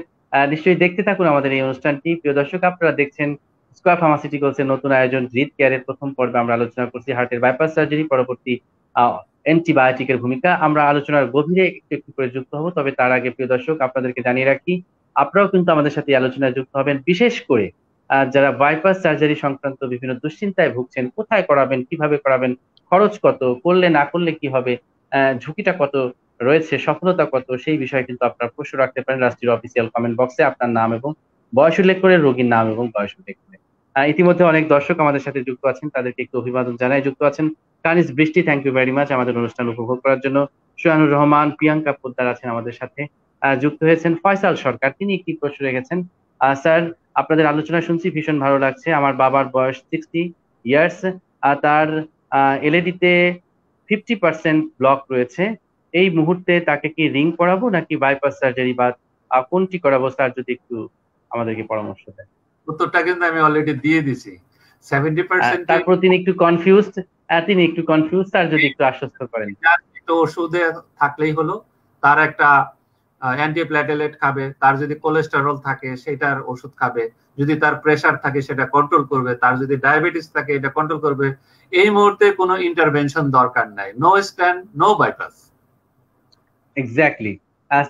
নিশ্চয়ই দেখতে থাকুন আমাদের এই অনুষ্ঠানটি। প্রিয় দর্শক, আপনারা দেখছেন স্কয়ার ফার্মাসিউটিক্যালস এর নতুন আয়োজন হৃদ কেয়ারের প্রথম পর্বে আমরা আলোচনা করছি হার্টের বাইপাস সার্জারি পরবর্তী অ্যান্টিবায়োটিকের ভূমিকা। আমরা আলোচনার গভীরে একটু একটু করে যুক্ত হব, তবে তার আগে প্রিয় দর্শক আপনাদেরকে জানিয়ে রাখি, আপনারাও কিন্তু আমাদের সাথে আলোচনায় যুক্ত হবেন। বিশেষ করে যারা বাইপাস সার্জারি সংক্রান্ত বিভিন্ন দুশ্চিন্তায় ভুগছেন, কোথায় করাবেন, কিভাবে করাবেন, খরচ কত, করলে না করলে কি হবে, ঝুঁকিটা কত রয়েছে, সফলতা কত, সেই বিষয়ে কিন্তু আপনারা প্রশ্ন রাখতে পারেন রাষ্ট্রীয় অফিসিয়াল কমেন্ট বক্সে। আপনার নাম এবং বয়স উল্লেখ করে, রোগীর নাম এবং বয়স উল্লেখ করে। ইতিমধ্যে অনেক দর্শক আমাদের সাথে যুক্ত আছেন, তাদেরকে একটু অভিবাদন জানাই। যুক্ত আছেন কানিজ বৃষ্টি, থ্যাংক ইউ ভেরি মাচ আমাদের অনুষ্ঠান উপভোগ করার জন্য। সুয়ানুর রহমান, প্রিয়াঙ্কা পোদ্দার আছেন আমাদের সাথে। যুক্ত হয়েছেন ফয়সাল সরকার, তিনি একটি প্রশ্ন রেখেছেন। স্যার, আপনাদের আলোচনা শুনছি, ভীষণ ভালো লাগছে। আমার বাবার বয়স 60 ইয়ার্স, তার এলইডিতে 50% ব্লক রয়েছে। এই মুহূর্তে তাকে কি রিং করাবো নাকি বাইপাস সার্জারি, বা কোনটি করাবো স্যার, যদি একটু আমাদেরকে পরামর্শ দেন। উত্তরটা কিন্তু আমি অলরেডি দিয়ে দিছি। 70% তারপর তিনি একটু কনফিউজ, স্যার যদি একটু আশ্বস্ত করেন। একটু ওষুধে থাকলেই হলো, তার একটা অ্যান্টিপ্ল্যাটেলেট খাবে, তার যদি কোলেস্টেরল থাকে সেটার ওষুধ খাবে, যদি তার প্রেসার থাকে সেটা কন্ট্রোল করবে, তার যদি ডায়াবেটিস থাকে এটা কন্ট্রোল করবে। এই মুহূর্তে কোনো ইন্টারভেনশন দরকার নাই। No stent, no bypass. Exactly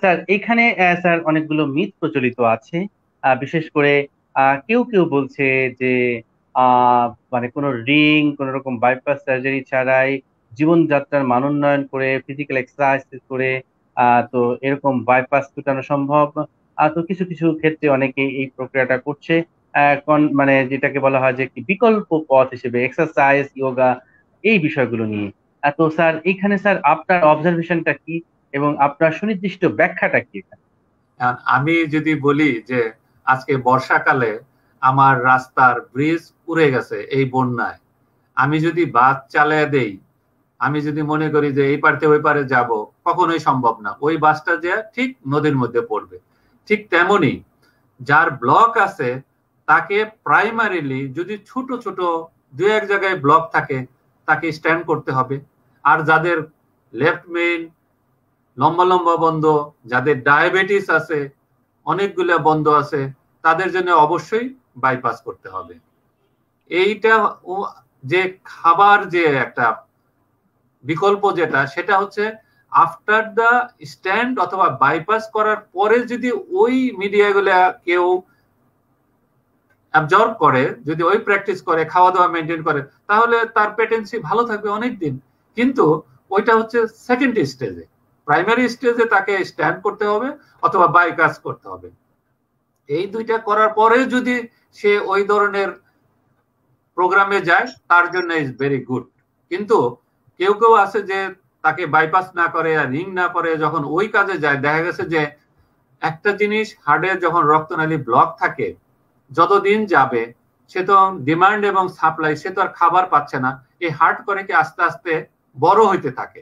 sir, এখানে স্যার অনেকগুলো মিথ প্রচলিত আছে। বিশেষ করে কেউ কেউ বলছে যে মানে কোনো রিং, কোন রকম বাইপাস সার্জারি ছাড়াই জীবনযাত্রার মান উন্নয়ন করে, ফিজিক্যাল এক্সারসাইজ করে তো এরকম বাইপাস ছুটানো সম্ভব। তো কিছু কিছু ক্ষেত্রে অনেকে এই প্রক্রিয়াটা করছে, মানে যেটাকে বলা হয় যে কি বিকল্প পথ হিসেবে এক্সারসাইজ, ইয়োগা, এই বিষয়গুলো নিয়ে। তো স্যার, এখানে স্যার আপনার অবজারভেশনটা কি এবং আপনার সুনির্দিষ্ট ব্যাখ্যাটা কি? আমি যদি বলি যে আজকে বর্ষাকালে আমার রাস্তার ব্রিজ পুড়ে গেছে এই বন্যায়, আমি যদি বাস চালিয়ে দেই, আমি যদি মনে করি যে এই পারতে ওই পারে যাব, কখনোই সম্ভব না। ওই বাসটা যে ঠিক নদীর মধ্যে পড়বে। ঠিক তেমনি যার ব্লক আছে তাকে প্রাইমারিলি যদি ছোট ছোট দু এক জায়গায় ব্লক থাকে তাকে স্ট্যান্ড করতে হবে। আর যাদের লেফট মেইন লম্বা লম্বা বন্ধ, যাদের ডায়াবেটিস আছে, অনেকগুলো বন্ধ আছে, তাদের জন্য অবশ্যই বাইপাস করতে হবে। এইটা যে খাবার যে একটা বিকল্প যেটা, সেটা হচ্ছে আফটার দা স্ট্যান্ড অথবা বাইপাস করার পরে যদি ওই মিডিয়াগুলা কেউ অ্যাবজর্ব করে, যদি ওই প্র্যাকটিস করে, খাওয়া দাওয়া মেনটেন করে, তাহলে তার পেটেন্সি ভালো থাকবে অনেক দিন। কিন্তু ওইটা হচ্ছে সেকেন্ড স্টেজে। প্রাইমারি স্টেজে তাকে স্ট্যান্ড করতে হবে অথবা বাইপাস করতে হবে। এই দুইটা করার পরে যদি সে ওই ধরনের প্রোগ্রামে যায়, তার জন্য ইজ ভেরি গুড। কিন্তু কেউ কেউ আছে যে তাকে বাইপাস না করে আর রিং না করে যখন ওই কাজে যায়, দেখা গেছে যে একটা জিনিস, হার্টে যখন রক্তনালী ব্লক থাকে, যতদিন যাবে সে তো ডিমান্ড এবং সাপ্লাই, সে তো আর খাবার পাচ্ছে না, এই হার্ট করে কি আস্তে আস্তে বড় হইতে থাকে।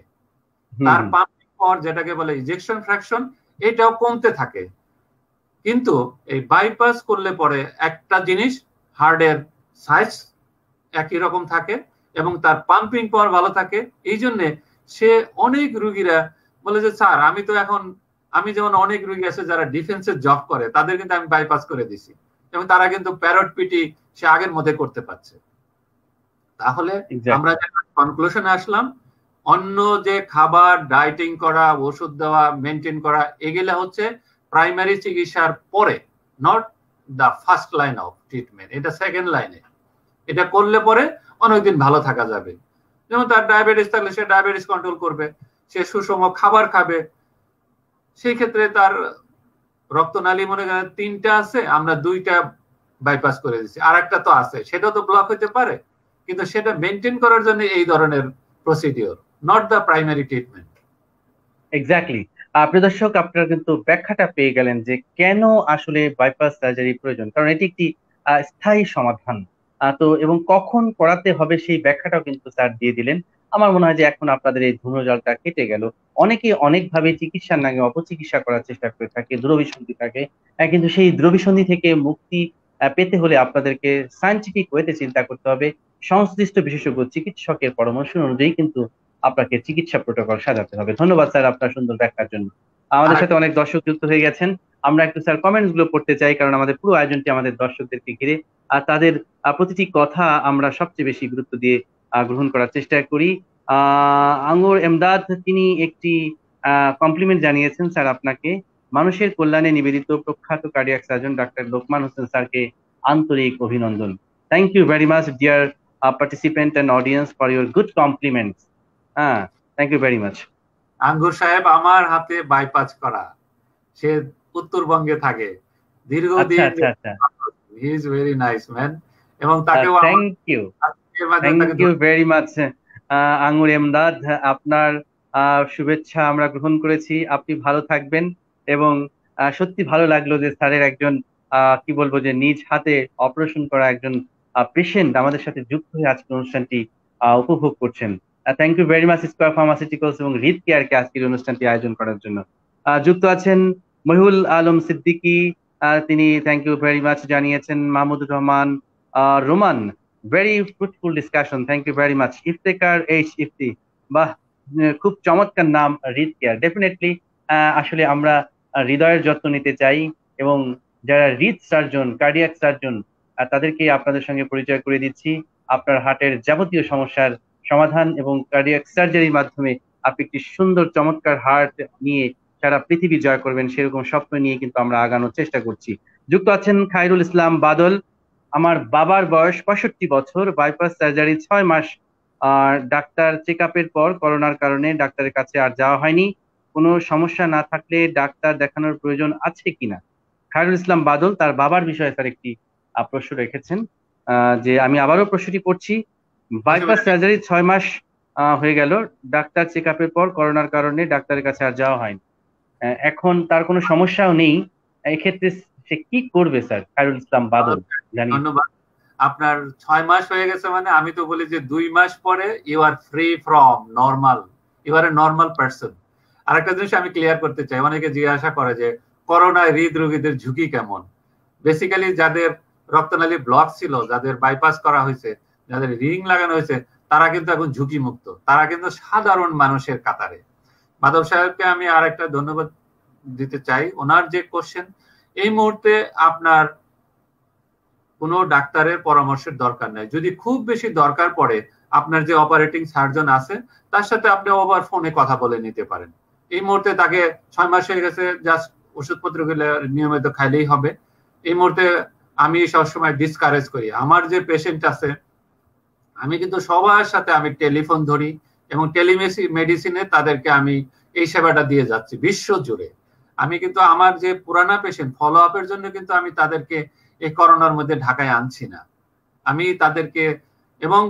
তার পাম্পিং পাওয়ার, যেটাকে বলে ইজেকশন ফ্র্যাকশন, এটাও কমতে থাকে। কিন্তু এই বাইপাস করলে পরে একটা জিনিস, হার্টের সাইজ একই রকম থাকে এবং তার পাম্পিং পাওয়ার ভালো থাকে। এই জন্যে সে অনেক রুগীরা বলে যে স্যার আমি যেমন অনেক রুগী আছে যারা ডিফেন্সের জব করে, তাদের কিন্তু আমি বাইপাস করে দিছি এবং তারা কিন্তু প্যারট পিটি সে আগের মধ্যে করতে পারছে। তাহলে আমরা কনক্লুশনে আসলাম, অন্য যে খাবার, ডায়েটিং করা, ওষুধ দেওয়া, মেনটেন করা, এগুলা হচ্ছে প্রাইমারি চিকিৎসার পরে, not the first line of treatment. এটা সেকেন্ড লাইনে। এটা করলে পরে অনেকদিন ভালো থাকা যাবে। যেমন তার ডায়াবেটিস থাকলে সে ডায়াবেটিস কন্ট্রোল করবে, সে সুষম খাবার খাবে, সেই ক্ষেত্রে তার রক্তনালী মনে করেন 3টা আছে, আমরা 2টা বাইপাস করে দিচ্ছি, আর একটা তো আছে, সেটা তো ব্লক হতে পারে, কিন্তু সেটা মেনটেন করার জন্য এই ধরনের procedure, not the primary treatment. Exactly. প্রিয় দর্শক, আপনারা কিন্তু ব্যাখ্যাটা পেয়ে গেলেন যে কেন আসলে বাইপাস সার্জারি প্রয়োজন, কারণ এটি একটি স্থায়ী সমাধান। তো এবং কখন করাতে হবে সেই ব্যাখ্যাটাও কিন্তু স্যার দিয়ে দিলেন। আমার মনে হয় যে এখন আপনাদের এই ধূম্রজালটা কেটে গেল। অনেকে অনেকভাবে চিকিৎসার নামে অপচিকিৎসা করার চেষ্টা করে থাকে, দূরভিসন্ধি থাকে, কিন্তু সেই দূরভিসন্ধি থেকে মুক্তি পেতে হলে আপনাদেরকে সায়েন্টিফিক ওয়েতে চিন্তা করতে হবে। সংশ্লিষ্ট বিশেষজ্ঞ চিকিৎসকের পরামর্শ অনুযায়ী কিন্তু আপনাকে চিকিৎসা প্রোটোকল সাজাতে হবে। ধন্যবাদ স্যার আপনার সুন্দর ব্যাখ্যার জন্য। আমাদের সাথে অনেক দর্শক যুক্ত হয়ে গেছেন। আমরা একটু স্যার কমেন্টস গুলো পড়তে চাই, কারণ আমাদের পুরো আয়োজনটি আমাদের দর্শকদেরকে ঘিরে, আর তাদের প্রতিটি কথা আমরা সবচেয়ে বেশি গুরুত্ব দিয়ে গ্রহণ করার চেষ্টা করি। আঙ্গুর এমদাদ তিনি একটি কমপ্লিমেন্ট জানিয়েছেন স্যার আপনাকে। মানুষের কল্যাণে নিবেদিত প্রখ্যাত cardiac surgeon doctor Lokman Hossain স্যারকে আন্তরিক অভিনন্দন। Thank you very much dear participant and audience for your good compliments. Thank you very much. Angur সাহেব আমার হাতে বাইপাস করা, সে উত্তরবঙ্গে থাকে দীর্ঘদিন। He is very nice man, এবং তাকেও থ্যাংক ইউ ভেরি মাচ আঙ্গুর এমদাদ। আপনার শুভেচ্ছা আমরা গ্রহণ করেছি। আপনি ভালো থাকবেন, এবং সত্যি ভালো লাগলো যে স্যারের একজন কি বলবো যে নিজ হাতে অপারেশন করা একজন পেশেন্ট আমাদের সাথে যুক্ত হয়ে আজকে অনুষ্ঠানটি উপভোগ করছেন। Thank you very much square pharmaceuticals এবং হৃদ কেয়ারকে আজকের অনুষ্ঠানটি আয়োজন করার জন্য। যুক্ত আছেন মহিউল আলম সিদ্দিকী, তিনি থ্যাংক ইউ ভেরি মাচ জানিয়েছেন। Mahmudur Rahman Roman, very fruitful discussion, thank you very much. Iftekhar H Ifti, বাহ খুব চমৎকার নাম, হৃদ কেয়ার। ডেফিনেটলি আসলে আমরা হৃদয়ের যত্ন নিতে চাই, এবং যারা হৃদ সার্জন, কার্ডিয়াক সার্জন, তাদেরকে আপনাদের সঙ্গে পরিচয় করে দিচ্ছি। আপনার হার্টের যাবতীয় সমস্যার সমাধান এবং কার্ডিয়াক সার্জারির মাধ্যমে আপনি একটি সুন্দর চমৎকার হার্ট নিয়ে সারা পৃথিবী জয় করবেন, সেরকম স্বপ্ন নিয়ে কিন্তু আমরা আগানোর চেষ্টা করছি। যুক্ত আছেন খায়রুল ইসলাম বাদল। আমার বাবার বয়স 65 বছর, বাইপাস সার্জারি 6 মাস, আর ডাক্তার চেক আপের পর করোনার কারণে ডাক্তারের কাছে আর যাওয়া হয়নি। কোনো সমস্যা না থাকলে ডাক্তার দেখানোর প্রয়োজন আছে কিনা? খায়রুল ইসলাম বাদল তার বাবার বিষয়ে স্যার একটি প্রশ্ন রেখেছেন, যে আমি আবারও প্রশ্নটি করছি। বাইপাস সার্জারি 6 মাস হয়ে গেল, ডাক্তার চেক আপের পর করোনার কারণে ডাক্তারের কাছে আর যাওয়া হয়নি, এখন তার কোনো সমস্যাও নেই, এক্ষেত্রে সে কি করবে স্যার? খায়রুল ইসলাম বাদল। ধন্যবাদ। আপনার 6 মাস হয়ে গেছে মানে আমি তো বলি যে 2 মাস পরে you are free from normal, you are a normal person. আরেকটা জিনিস আমি ক্লিয়ার করতে চাই, অনেকে জিজ্ঞাসা করে যে করোনায় হৃদরোগীদের ঝুঁকি কেমন। বেসিক্যালি যাদের রক্তনালী ব্লক ছিল, যাদের বাইপাস করা হয়েছে, যাদের রিং লাগানো হয়েছে, তারা কিন্তু এখন ঝুঁকি মুক্ত, তারা কিন্তু সাধারণ মানুষের কাতারে। মাধব সাহেবকে আমি আর একটা ধন্যবাদ দিতে চাই। ওনার যে কোশ্চেন, এই মুহূর্তে আপনার কোনো ডাক্তারের পরামর্শের দরকার নাই। যদি খুব বেশি দরকার পড়ে, আপনার যে অপারেটিং সার্জন আছে তার সাথে আপনি ওভার ফোনে কথা বলে নিতে পারেন। এই মুহূর্তে তাকে 6 মাস হয়ে গেছে, জাস্ট ওষুধপত্রগুলো নিয়মিত খাইলেই হবে। এই মুহূর্তে আমি সবসময় ডিসকারেজ করি, আমার যে পেশেন্ট আছে আমি কিন্তু সবার সাথে আমি টেলিফোন ধরি এবং টেলিমেডিসিনে তাদেরকে আমি এই সেবাটা দিয়ে যাচ্ছি বিশ্ব জুড়ে। আমি কিন্তু আমার যে পুরানা পেশেন্ট ফলো আপের জন্য কিন্তু আমি তাদেরকে এই করোনার মধ্যে ঢাকায় আনছি না, আমি তাদেরকে, এবং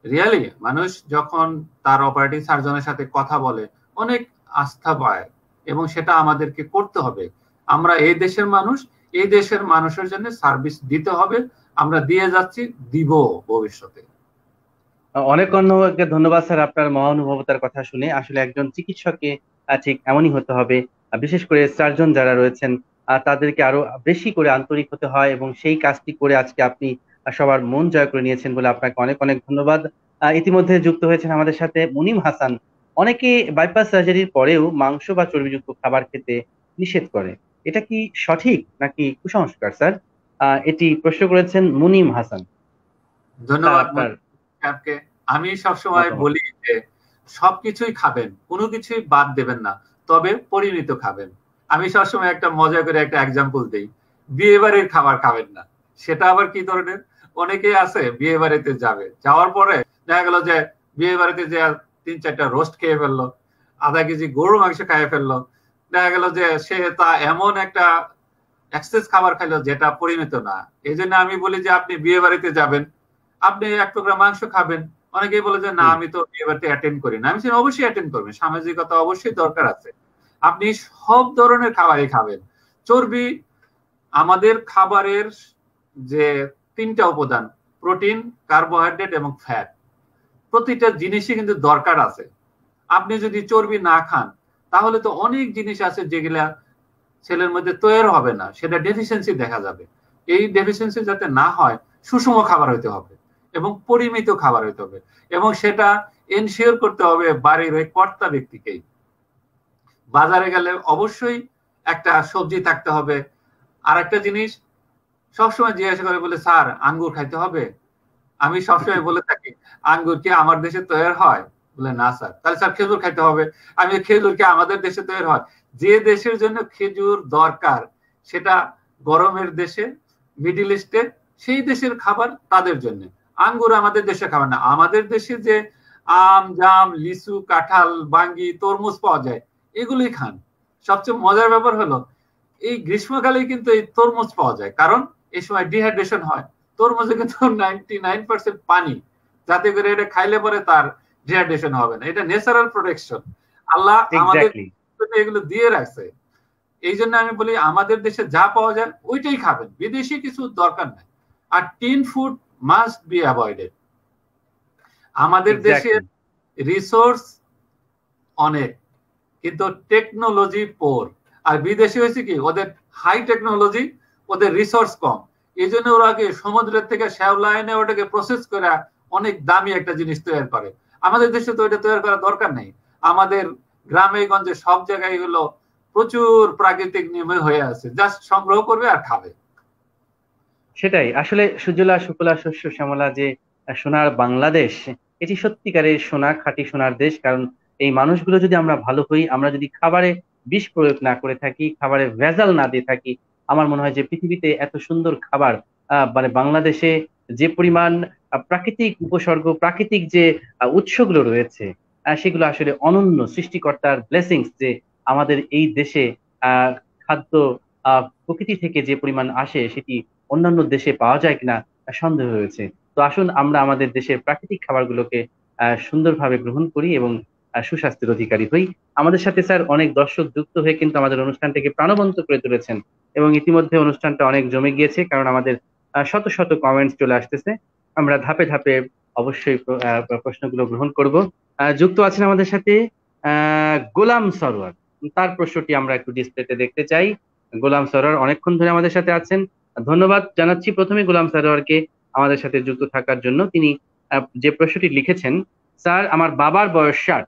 রিয়েলি মানুষ যখন তার অপারেটিং সার্জনের সাথে কথা বলে অনেক আস্থা পায়, এবং সেটা আমাদেরকে করতে হবে। আমরা এই দেশের মানুষ, এই দেশের মানুষের জন্য সার্ভিস দিতে হবে, আমরা দিয়ে যাচ্ছি, দিব ভবিষ্যতে। অনেক ধন্যবাদ স্যার আপনার মহানুভবতার কথা শুনে। আসলে একজন চিকিৎসককে ঠিক এমনই হতে হবে, বিশেষ করে সার্জন যারা রয়েছেন তাদেরকে আরো বেশি করে আন্তরিক হতে হয়, এবং সেই কাজটি করে আজকে আপনি সবার মন জয় করে নিয়েছেন বলে আপনাকে অনেক অনেক ধন্যবাদ। ইতিমধ্যে যুক্ত হয়েছেন আমাদের সাথে মুনিম হাসান। অনেকে বাইপাস সার্জারির পরেও মাংস বা চর্বিযুক্ত খাবার খেতে নিষেধ করে, এটা কি সঠিক নাকি কুসংস্কার স্যার? এটি প্রশ্ন করেছেন মুনিম হাসান। ধন্যবাদ আপনাকে। আমি সবসময় বলি যে সবকিছুই খাবেন, কোনো কিছুই বাদ দেবেন না, তবে পরিমিত খাবেন। আমি সবসময় একটা মজা করে একটা এক্সাম্পল দিই, বিয়ে বাড়ির খাবার খাবেন না। সেটা আবার কি ধরনের? অনেকেই আছে বিয়ে বাড়িতে যাবে, যাওয়ার পরে দেখা গেল যে বিয়ে বাড়িতে যে 3-4টা রোস্ট খেয়ে ফেললো, আধা কেজি গরু মাংস খাইয়ে ফেললো, দেখা গেল যে সে তা এমন একটা এক্সেস খাবার খাইলো যেটা পরিমিত না। এই জন্য আমি বলি যে আপনি বিয়ে বাড়িতে যাবেন, আপনি 1 টুকরা মাংস খাবেন। অনেকেই বলে যে না আমি তো বিয়ে বাড়িতে অ্যাটেন্ড করি না। আমি অবশ্যই অ্যাটেন্ড করবেন, সামাজিকতা অবশ্যই দরকার আছে। আপনি সব ধরনের খাবারই খাবেন। চর্বি আমাদের খাবারের যে 3টা উপাদান, প্রোটিন, কার্বোহাইড্রেট এবং ফ্যাট, প্রতিটা জিনিসই কিন্তু দরকার আছে। আপনি যদি চর্বি না খান তাহলে তো অনেক জিনিস আছে যেগুলা ছেলের মধ্যে তৈরি হবে না, সেটা ডেফিসিয়েন্সি দেখা যাবে। এই ডেফিসিয়েন্সি যাতে না হয় সুষম খাবার হইতে হবে এবং পরিমিত খাবার হইতে হবে, এবং সেটা এনশিওর করতে হবে বাড়ির ওই কর্তা ব্যক্তিকেই। বাজারে গেলে অবশ্যই একটা সবজি থাকতে হবে। আর একটা জিনিস সবসময় জিজ্ঞাসা করে, বলে স্যার আঙ্গুর খাইতে হবে? আমি সবসময় বলে থাকি আঙ্গুর কি আমার দেশে তৈরি হয়? বলে না স্যার। তাহলে স্যার খেজুর খাইতে হবে। আমি খেজুর কি আমাদের দেশে তৈরি হয়? যে দেশের জন্য খেজুর দরকার সেটা গরমের দেশে, মিডিল ইস্টে, সেই দেশের খাবার তাদের জন্য। আঙ্গুর আমাদের দেশে খাবার না। আমাদের দেশে যে আম, জাম, লিচু, কাঁঠাল, বাঙ্গি, তরমুজ পাওয়া যায়, এগুলোই খান। সবচেয়ে মজার ব্যাপার হলো এই গ্রীষ্মকালে কিন্তু এই তরমুজ পাওয়া যায়, কারণ এই সময় ডিহাইড্রেশন হয়। তরমুজে কিন্তু 99% পানি, যাতে করে এটা খাইলে পরে তার ডিহাইড্রেশন হবে না। এটা ন্যাচারাল প্রোটেকশন, আল্লাহ আমাদের এগুলো দিয়ে রাখছে। এই জন্য আমি বলি আমাদের দেশে যা পাওয়া যায় ওইটাই খাবেন, বিদেশি কিছু দরকার নাই। আর tin food must be avoided. আমাদের দেশে রিসোর্স অনেক, কিন্তু টেকনোলজি পোর। আর বিদেশি হয়েছে কি, ওদের হাই টেকনোলজি, ওদের রিসোর্স কম। এই জন্য ওরা কি সমুদ্রের থেকে শ্যাওলা এনে ওটাকে প্রসেস করে অনেক দামি একটা জিনিস তৈরি করে। আমাদের দেশে তো এটা তৈরি করার দরকার নেই। আমাদের গ্রামে গঞ্জে সব জায়গায় হলো প্রচুর প্রাকৃতিক নিয়মে হয়ে আছে, জাস্ট সংগ্রহ করবে আর খাবে। সেটাই আসলে সুজলা সুফলা শস্য শ্যামলা যে সোনার বাংলাদেশ, এটি সত্যিকারের সোনা, খাঁটি সোনার দেশ। কারণ এই মানুষগুলো যদি আমরা ভালো হই, আমরা যদি খাবারে বিষ প্রয়োগ না করে থাকি, খাবারে ভেজাল না দিয়ে থাকি, আমার মনে হয় যে পৃথিবীতে এত সুন্দর খাবার, মানে বাংলাদেশে যে পরিমাণ প্রাকৃতিক উপসর্গ, প্রাকৃতিক যে উৎসগুলো রয়েছে, সেগুলো আসলে অনন্য, সৃষ্টিকর্তার ব্লেসিংস যে আমাদের এই দেশে খাদ্য প্রকৃতি থেকে যে পরিমাণ আসে সেটি অন্যান্য দেশে পাওয়া যায় কিনা সন্দেহ হয়েছে। তো আসুন আমরা আমাদের দেশের প্রাকৃতিক খাবারগুলোকে সুন্দরভাবে গ্রহণ করি এবং সুস্বাস্থ্যের অধিকারী হই। আমাদের সাথে স্যার অনেক দর্শক যুক্ত হয়ে কিন্তু আমাদের অনুষ্ঠানটাকে প্রাণবন্ত করে তুলেছেন, এবং ইতিমধ্যে অনুষ্ঠানটা অনেক জমে গিয়েছে, কারণ আমাদের শত শত কমেন্টস চলে আসতেছে। আমরা ধাপে ধাপে অবশ্যই প্রশ্নগুলো গ্রহণ করব। যুক্ত আছেন আমাদের সাথে গোলাম সরোয়ার, তার প্রশ্নটি আমরা একটু ডিসপ্লেতে দেখতে চাই। গোলাম সরোয়ার অনেকক্ষণ ধরে আমাদের সাথে আছেন। ধন্যবাদ জানাচ্ছি প্রথমে গোলাম সারোয়ারকে আমাদের সাথে যুক্ত থাকার জন্য। তিনি যে প্রশ্নটি লিখেছেন, স্যার আমার বাবার বয়স 60,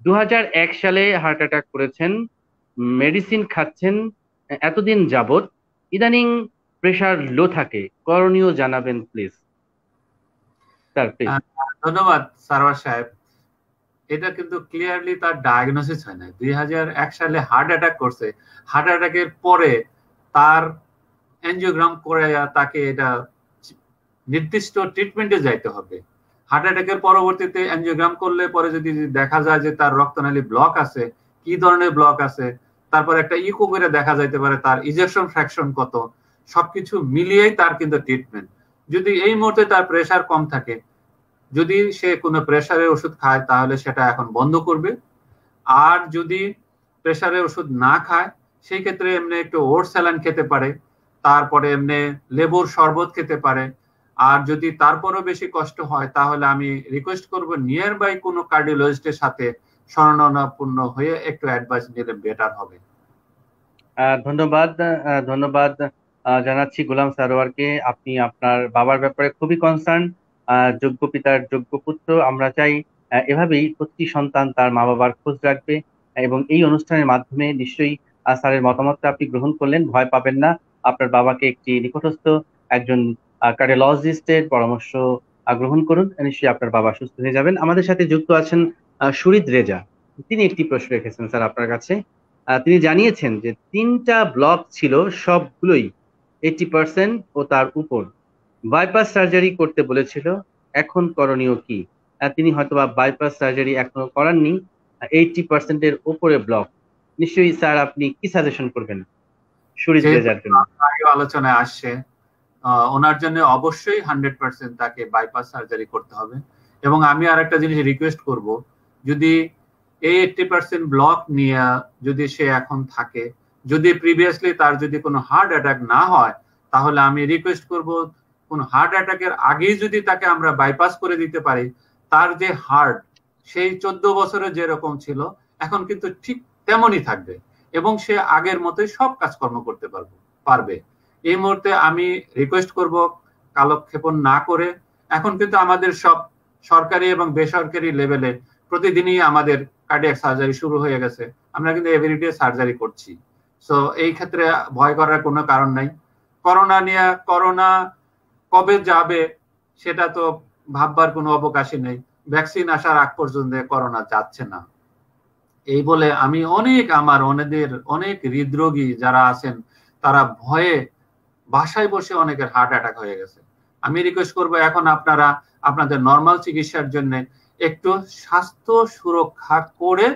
2001 সালে হার্ট অ্যাটাক করেছেন, মেডিসিন খাচ্ছেন এতদিন যাবত, ইদানিং প্রেশার লো থাকে, করণীয় জানাবেন প্লিজ স্যার প্লিজ। ধন্যবাদ সারোয়ার সাহেব। এটা কিন্তু ক্লিয়ারলি তার ডায়াগনোসিস হয় না। 2001 সালে হার্ট অ্যাটাক করছে, হার্ট অ্যাটাকের পরে তার এনজিওগ্রাম করে তাকে এটা নির্দিষ্ট ট্রিটমেন্টে যাইতে হবে। হার্ট অ্যাটাকের পরবর্তীতে এনজিওগ্রাম করলে পরে যদি দেখা যায় যে তার রক্তনালী ব্লক আছে, কি ধরনের ব্লক আছে, তারপর একটা ইকো করে দেখা যাইতে পারে তার ইজেকশন ফ্র্যাকশন কত, সবকিছু মিলিয়েই তার কিন্তু ট্রিটমেন্ট। যদি এই মুহূর্তে তার প্রেশার কম থাকে, যদি সে কোনো প্রেশারের ওষুধ খায় তাহলে সেটা এখন বন্ধ করবে। আর যদি প্রেশারের ওষুধ না খায় সেই ক্ষেত্রে এমনি একটু ওট স্যালাইন খেতে পারে, তারপরে এমনি লেবুর শরবত খেতে পারে। আর যদি তারপরও বেশি কষ্ট হয় তাহলে আমি রিকোয়েস্ট করব নিয়ার বাই কোনো কার্ডিওলজিস্টের সাথে শরণাপন্ন হয়ে একটু অ্যাডভাইস নিলে বেটার হবে। ধন্যবাদ ধন্যবাদ জানাচ্ছি গোলাম সারোয়ারকে। আপনি আপনার বাবার ব্যাপারে খুবই কনসার্ন, যোগ্য পিতার যোগ্য পুত্র। আমরা চাই এভাবেই প্রতিটি সন্তান তার মা বাবার খোঁজ রাখবে, এবং এই অনুষ্ঠানের মাধ্যমে নিশ্চয়ই স্যারের মতামতটা আপনি গ্রহণ করলেন। ভয় পাবেন না, আপনার বাবাকে একটি নিকটস্থ একজন কার্ডিওলজিস্টের পরামর্শ গ্রহণ করুন, নিশ্চয়ই আপনার বাবা সুস্থ হয়ে যাবেন। আমাদের সাথে যুক্ত আছেন সুরিদ রেজা। তিনি একটি প্রশ্ন রেখেছেন স্যার আপনার কাছে। তিনি জানিয়েছেন যে 3টা ব্লক ছিল, সবগুলোই 80% ও তার উপর, বাইপাস সার্জারি করতে বলেছিল, এখন করণীয় কি? তিনি হয়তোবা বাইপাস সার্জারি এখনো করাননি, 80% এর উপরে ব্লক। নিশ্চয়ই স্যার আপনি কি সাজেশন করবেন সুরিদ রেজার জন্য? আলোচনায় আসছে, ওনার জন্য অবশ্যই 100% তাকে বাইপাস সার্জারি করতে হবে। এবং আমি আর একটা জিনিস রিকোয়েস্ট করব, যদি এই 80% ব্লক নিয়ে যদি সে এখন থাকে, যদি প্রিভিয়াসলি তার যদি কোনো হার্ট অ্যাটাক না হয়, তাহলে আমি রিকোয়েস্ট করব কোন হার্ট অ্যাটাকের আগেই যদি তাকে আমরা বাইপাস করে দিতে পারি, তার যে হার্ট সেই 14 বছরে যেরকম ছিল এখন কিন্তু ঠিক তেমনই থাকবে এবং সে আগের মতোই সব কাজকর্ম করতে পারবে। এই মুহূর্তে আমি রিকোয়েস্ট করব কালক্ষেপণ না করে, এখন কিন্তু আমাদের সব সরকারি এবং বেসরকারি লেভেলে প্রতিদিনই আমাদের কার্ডিয়াক সার্জারি শুরু হয়ে গেছে, আমরা কিন্তু এভরিডে সার্জারি করছি। সো এই ক্ষেত্রে ভয় করার কোনো কারণ নাই। করোনা কবে যাবে সেটা তো ভাববার কোনো অবকাশই নেই, ভ্যাকসিন আসার আগ পর্যন্ত করোনা যাচ্ছে না। এই বলে আমি আমার অনেক হৃদরোগী যারা আছেন তারা ভয়ে বাসায় বসে অনেকের হার্ট অ্যাটাক হয়ে গেছে। আমি রিকোয়েস্ট করবো এখন আপনারা আপনাদের নর্মাল চিকিৎসার জন্য একটু স্বাস্থ্য সুরক্ষা করে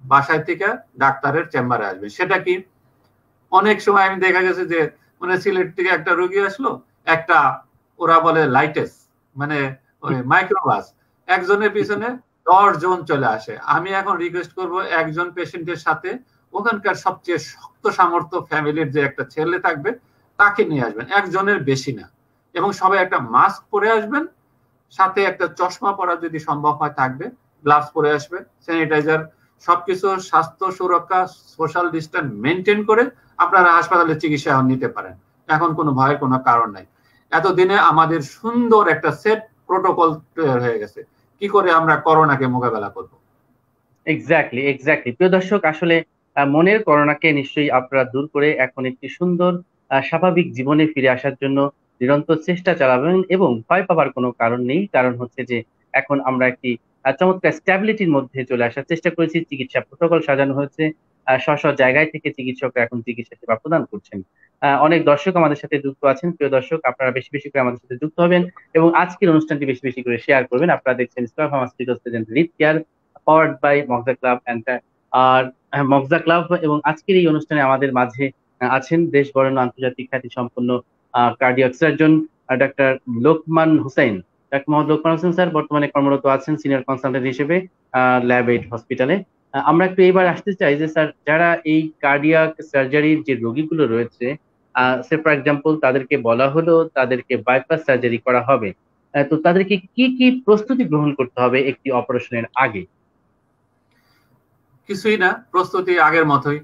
বাসায় থেকে ডাক্তারের চেম্বারে আসবে। সেটা কি, অনেক সময় আমি দেখা গেছে যে মানে সিলেট থেকে একটা রোগী আসলো, একটা ওরা বলে লাইটেস মানে ওই মাইক্রোবাস, একজনের পিছনে 10 জন চলে আসে। আমি এখন রিকোয়েস্ট করব একজন পেশেন্টের সাথে ওখানকার সবচেয়ে শক্ত সামর্থ্য ফ্যামিলির যে একটা ছেলে থাকবে তাকে নিয়ে আসবেন, একজনের বেশি না। এবং সবাই একটা মাস্ক পরে আসবেন, সাথে একটা চশমা পরা যদি সম্ভব হয় থাকবে, গ্লাভস পরে আসবে, স্যানিটাইজার, সবকিছু স্বাস্থ্য সুরক্ষা সোশ্যাল ডিস্টেন্স মেনটেন করে আপনারা হাসপাতালে চিকিৎসা নিতে পারেন। এখন কোনো ভয়ের কোনো কারণ নাই। এতদিনে আমাদের সুন্দর একটা সেট প্রোটোকল তৈরি হয়ে গেছে, কি করে আমরা করোনাকে মোকাবেলা করব। এক্স্যাক্টলি প্রিয় দর্শক, আসলে মনের করোনাকে নিশ্চয়ই আপনারা দূর করে এখন একটি সুন্দর স্বাভাবিক জীবনে ফিরে আসার জন্য নিরন্তর চেষ্টা চালাবেন, এবং ভয় পাবার কোনো কারণ নেই। কারণ হচ্ছে যে এখন আমরা একটি চমৎকার স্ট্যাবিলিটির মধ্যে চলে আসার চেষ্টা করেছি, চিকিৎসা প্রোটোকল সাজানো হয়েছে, স্ব জায়গায় থেকে চিকিৎসকরা এখন চিকিৎসা সেবা প্রদান করছেন। অনেক দর্শক আমাদের সাথে যুক্ত আছেন। প্রিয় দর্শক, আপনারা বেশি বেশি করে আমাদের সাথে যুক্ত হবেন এবং আজকের অনুষ্ঠানটি বেশি বেশি করে শেয়ার করবেন। আপনারা দেখছেন Square Pharmaceuticals present Read Care, powered by Mogoja Club আর মগজা ক্লাব। এবং আজকের এই অনুষ্ঠানে আমাদের মাঝে আছেন দেশ বরেণ্য আন্তর্জাতিক খ্যাতি সম্পন্ন cardiac surgeon doctor Lokman Hossain. Doctor Mohammad Lokman Hossain sir বর্তমানে কর্মরত আছেন সিনিয়র কনসালটেন্ট হিসেবে ল্যাব এইড হসপিটালে। আমরা একটু এইবার আসতে চাই যে স্যার, যারা এই কার্ডিয়াক সার্জারির যে রোগীগুলো রয়েছে, সে ফর এক্সাম্পল তাদেরকে বলা হলো তাদেরকে বাইপাস সার্জারি করা হবে, তো তাদেরকে কি কি প্রস্তুতি গ্রহণ করতে হবে একটি অপারেশনের আগে? কিছুই না, প্রস্তুতি আগের মতোই।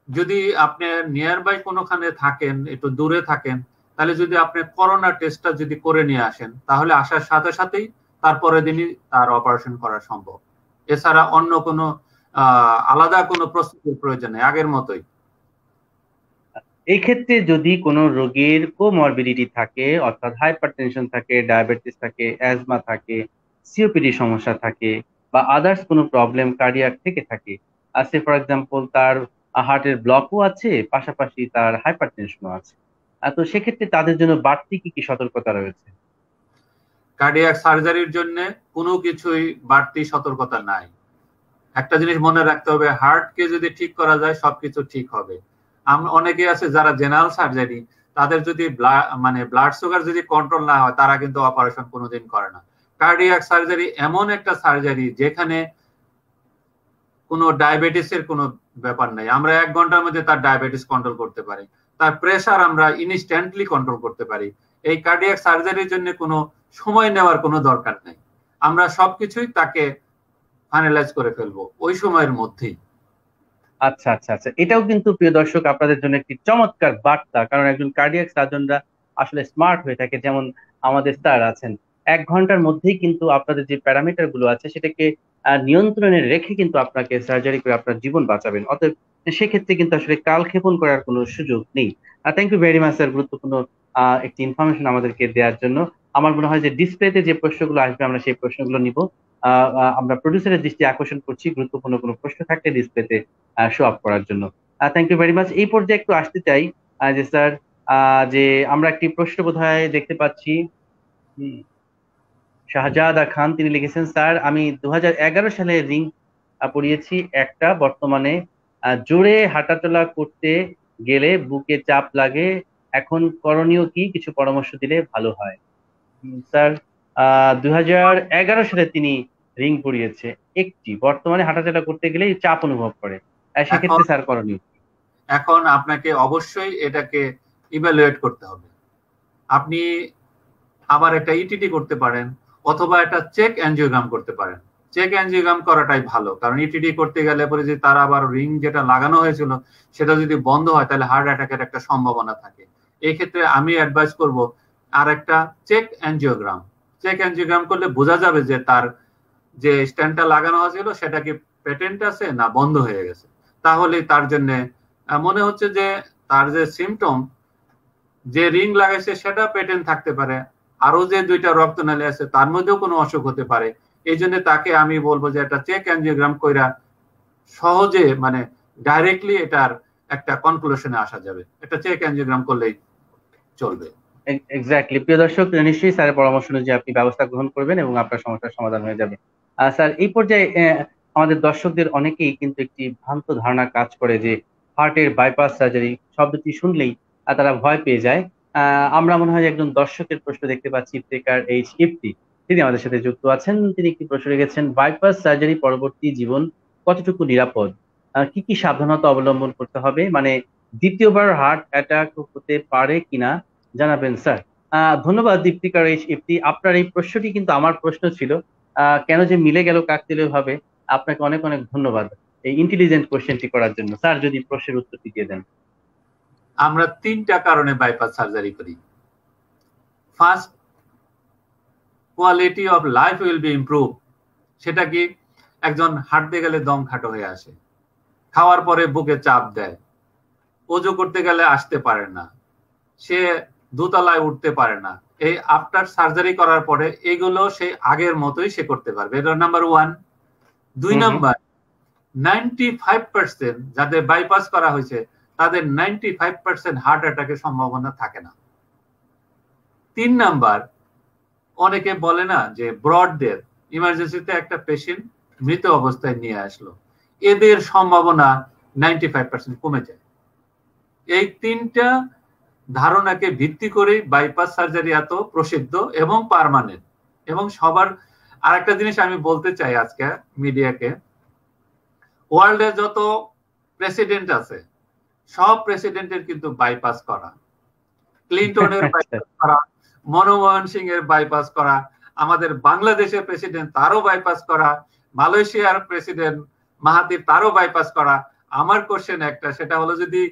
যদি আপনি নিয়ার বাই কোনোখানে থাকেন, একটু দূরে থাকেন, তাহলে যদি আপনি করোনা টেস্টটা যদি করে নিয়ে আসেন, তাহলে আসার সাথে সাথেই তারপরের দিনই তার অপারেশন করা সম্ভব। এছাড়া অন্য কোনো আলাদা কোনো প্রস্তুতির প্রয়োজন নেই, আগের মতোই। এই ক্ষেত্রে যদি কোনো রোগীর কোমরবিডিটি থাকে, অর্থাৎ হাইপারটেনশন থাকে, ডায়াবেটিস থাকে, অ্যাজমা থাকে, সিওপিডি সমস্যা থাকে, বা আদার্স কোনো প্রবলেম কার্ডিয়াক থেকে থাকে, আছে ফর এক্সাম্পল তার হার্টের ব্লকও আছে, পাশাপাশি তার হাইপারটেনশনও আছে, তো সেক্ষেত্রে তাদের জন্য বাড়তি কি কি সতর্কতা রয়েছে? কার্ডিয়াক সার্জারির জন্য কোনো কিছুই বাড়তি সতর্কতা নাই। একটা জিনিস মনে রাখতে হবে, হার্টকে যদি ঠিক করা যায় সবকিছু ঠিক হবে। অনেকে আছে যারা জেনারেল সার্জারি, তাদের যদি ব্লাড সুগার যদি কন্ট্রোল না হয়, তারা কিন্তু অপারেশন কোনোদিন করে না। কার্ডিয়াক সার্জারি এমন একটা সার্জারি যেখানে কোনো ডায়াবেটিসের কোনো ব্যাপার নাই। আমরা 1 ঘন্টার মধ্যে তার ডায়াবেটিস কন্ট্রোল করতে পারি, তার প্রেসার আমরা ইনস্ট্যান্টলি কন্ট্রোল করতে পারি। এই কার্ডিয়াক সার্জারির জন্য কোনো সময় নেওয়ার কোনো দরকার নেই, আমরা সবকিছুই তাকে ফাইনালাইজ করে ফেলবো ওই সময়ের মধ্যেই। আচ্ছা আচ্ছা আচ্ছা, এটাও কিন্তু প্রিয় দর্শক আপনাদের জন্য একটি চমৎকার বার্তা, কারণ একজন কার্ডিয়াক সার্জনরা আসলে স্মার্ট হয়ে থাকে, যেমন আমাদের স্যার আছেন। 1 ঘন্টার মধ্যেই কিন্তু আপনাদের যে প্যারামিটার গুলো আছে সেটাকে নিয়ন্ত্রণে রেখে কিন্তু আপনাকে সার্জারি করে আপনার জীবন বাঁচাবেন। অতএব সেক্ষেত্রে কিন্তু আসলে কালক্ষেপণ করার কোনো সুযোগ নেই। Thank you very much sir, গুরুত্বপূর্ণ একটি ইনফরমেশন আমাদেরকে দেওয়ার জন্য। আমার মনে হয় যে ডিসপ্লেতে যে প্রশ্নগুলো আসবে আমরা সেই প্রশ্নগুলো নিব। আমরা প্রডিউসারের দৃষ্টি আকর্ষণ করছি, গুরুত্বপূর্ণ কোনো প্রশ্ন থাকলে ডিসপ্লেতে শো আপ করার জন্য। Thank you very much. এই পর্যায়ে একটু আসতে চাই যে স্যার, যে আমরা একটি প্রশ্ন বোধহয় দেখতে পাচ্ছি। শাহজাদা খান তিনি লিখেছেন, স্যার আমি 2011 সালে রিং পরিয়েছি একটা, বর্তমানে জোরে হাঁটাচলা করতে গেলে বুকে চাপ লাগে, এখন করণীয় কি, কিছু পরামর্শ দিলে ভালো হয়। স্যার 2011 সালে তিনি রিং পরিয়েছে একটি, বর্তমানে হাঁটাচলা করতে গেলেই চাপ অনুভব করে, সেক্ষেত্রে স্যার করণীয়? এখন আপনাকে অবশ্যই এটাকে ইভ্যালুয়েট করতে হবে। আপনি আবার একটা ইটিটি করতে পারেন, অথবা একটা চেক অ্যাঞ্জিওগ্রাম করতে পারেন। চেক অ্যাঞ্জিওগ্রাম করাটাই ভালো, কারণ ইটিটি করতে গেলে পরে যদি তার আবার রিং যেটা লাগানো হয়েছিল সেটা যদি বন্ধ হয়, তাহলে হার্ট অ্যাটাকের একটা সম্ভাবনা থাকে। এই ক্ষেত্রে আমি অ্যাডভাইস করব আর একটা চেক অ্যাঞ্জিওগ্রাম। চেক অ্যাঞ্জিওগ্রাম করলে বোঝা যাবে যে তার যে স্ট্যান্ডটা লাগানো হয়েছিল সেটা কি পেটেন্ট আছে না বন্ধ হয়ে গেছে। তাহলে তার জন্য মনে হচ্ছে যে তার যে সিমটম, যে রিং লাগাইছে সেটা পেটেন্ট থাকতে পারে, আরো যে 2টা রক্তনালী আছে তার মধ্যেও কোনো অসুখ হতে পারে। এই জন্য তাকে আমি বলবো যে একটা চেক অ্যাঞ্জিওগ্রাম কইরা সহজে ডাইরেক্টলি এটার একটা কনক্লুশনে আসা যাবে। একটা চেক অ্যাঞ্জিওগ্রাম করলেই চলবে। এক্স্যাক্টলি, প্রিয় দর্শক, নিশ্চয়ই স্যারের পরামর্শ অনুযায়ী আপনি ব্যবস্থা গ্রহণ করবেন এবং আপনার সমস্যার সমাধান হয়ে যাবে। স্যার এই পর্যায়ে আমাদের দর্শকদের অনেকেই কিন্তু একটি ভ্রান্ত ধারণা কাজ করে যে হার্টের বাইপাস সার্জারি শব্দটি শুনলেই তারা ভয় পেয়ে যায়। আমরা মনে হয় একজন দর্শকের প্রশ্ন দেখতে পাচ্ছি, ইফতেখার এইচ ইফতি, তিনি আমাদের সাথে যুক্ত আছেন। তিনি একটি প্রশ্ন রেখেছেন, বাইপাস সার্জারি পরবর্তী জীবন কতটুকু নিরাপদ, কি কি সাবধানতা অবলম্বন করতে হবে, মানে দ্বিতীয়বার হার্ট অ্যাটাক হতে পারে কিনা জানাবেন স্যার। ধন্যবাদ দীপ্তিকার ইফতি, আপনার এই প্রশ্নটি কিন্তু আমার প্রশ্ন ছিল, কেন যে মিলে গেল কাকতালীয় ভাবে। আপনাকে অনেক অনেক ধন্যবাদ এই ইন্টেলিজেন্ট কোশ্চেনটি করার জন্য। স্যার যদি প্রশ্নের উত্তরটি দিয়ে দেন। আমরা 3টা কারণে বাইপাস সার্জারি করি। First, quality of life will be improve. সেটা কি, একজন হাঁটতে গেলে দম খাটো হয়ে আসে, খাওয়ার পরে বুকে চাপ দেয়, ওজু করতে গেলে আসতে পারে না, সে দোতলায় উঠতে পারে না। এই আফটার সার্জারি করার পরে এগুলো সে আগের মতোই সে করতে পারবে। এটা নাম্বার 1। 2 নাম্বার, 95% যাদের বাইপাস করা হয়েছে তাদের 95% হার্ট অ্যাটাকের সম্ভাবনা থাকে না। 3 নাম্বার, অনেকে বলে না যে ব্রড ডেথ, ইমার্জেন্সিতে একটা পেশেন্ট মৃত অবস্থায় নিয়ে আসলো, এদের সম্ভাবনা 95% কমে যায়। এই 3টা ধারণাকে ভিত্তি করে বাইপাস সার্জারি এত প্রসিদ্ধ এবং পার্মানেন্ট। এবং সবার আরেকটা জিনিস আমি বলতে চাই আজকে মিডিয়াকে, ওয়ার্ল্ডে যত প্রেসিডেন্ট আছে সব প্রেসিডেন্টের কিন্তু বাইপাস করা। ক্লিন্টনের বাইপাস করা, মনমোহন সিং এর বাইপাস করা, আমাদের বাংলাদেশের প্রেসিডেন্ট তারও বাইপাস করা, মালয়েশিয়ার প্রেসিডেন্ট মাহাতির তারও বাইপাস করা, আমার কোশ্চেন একটা, সেটা হলো যদি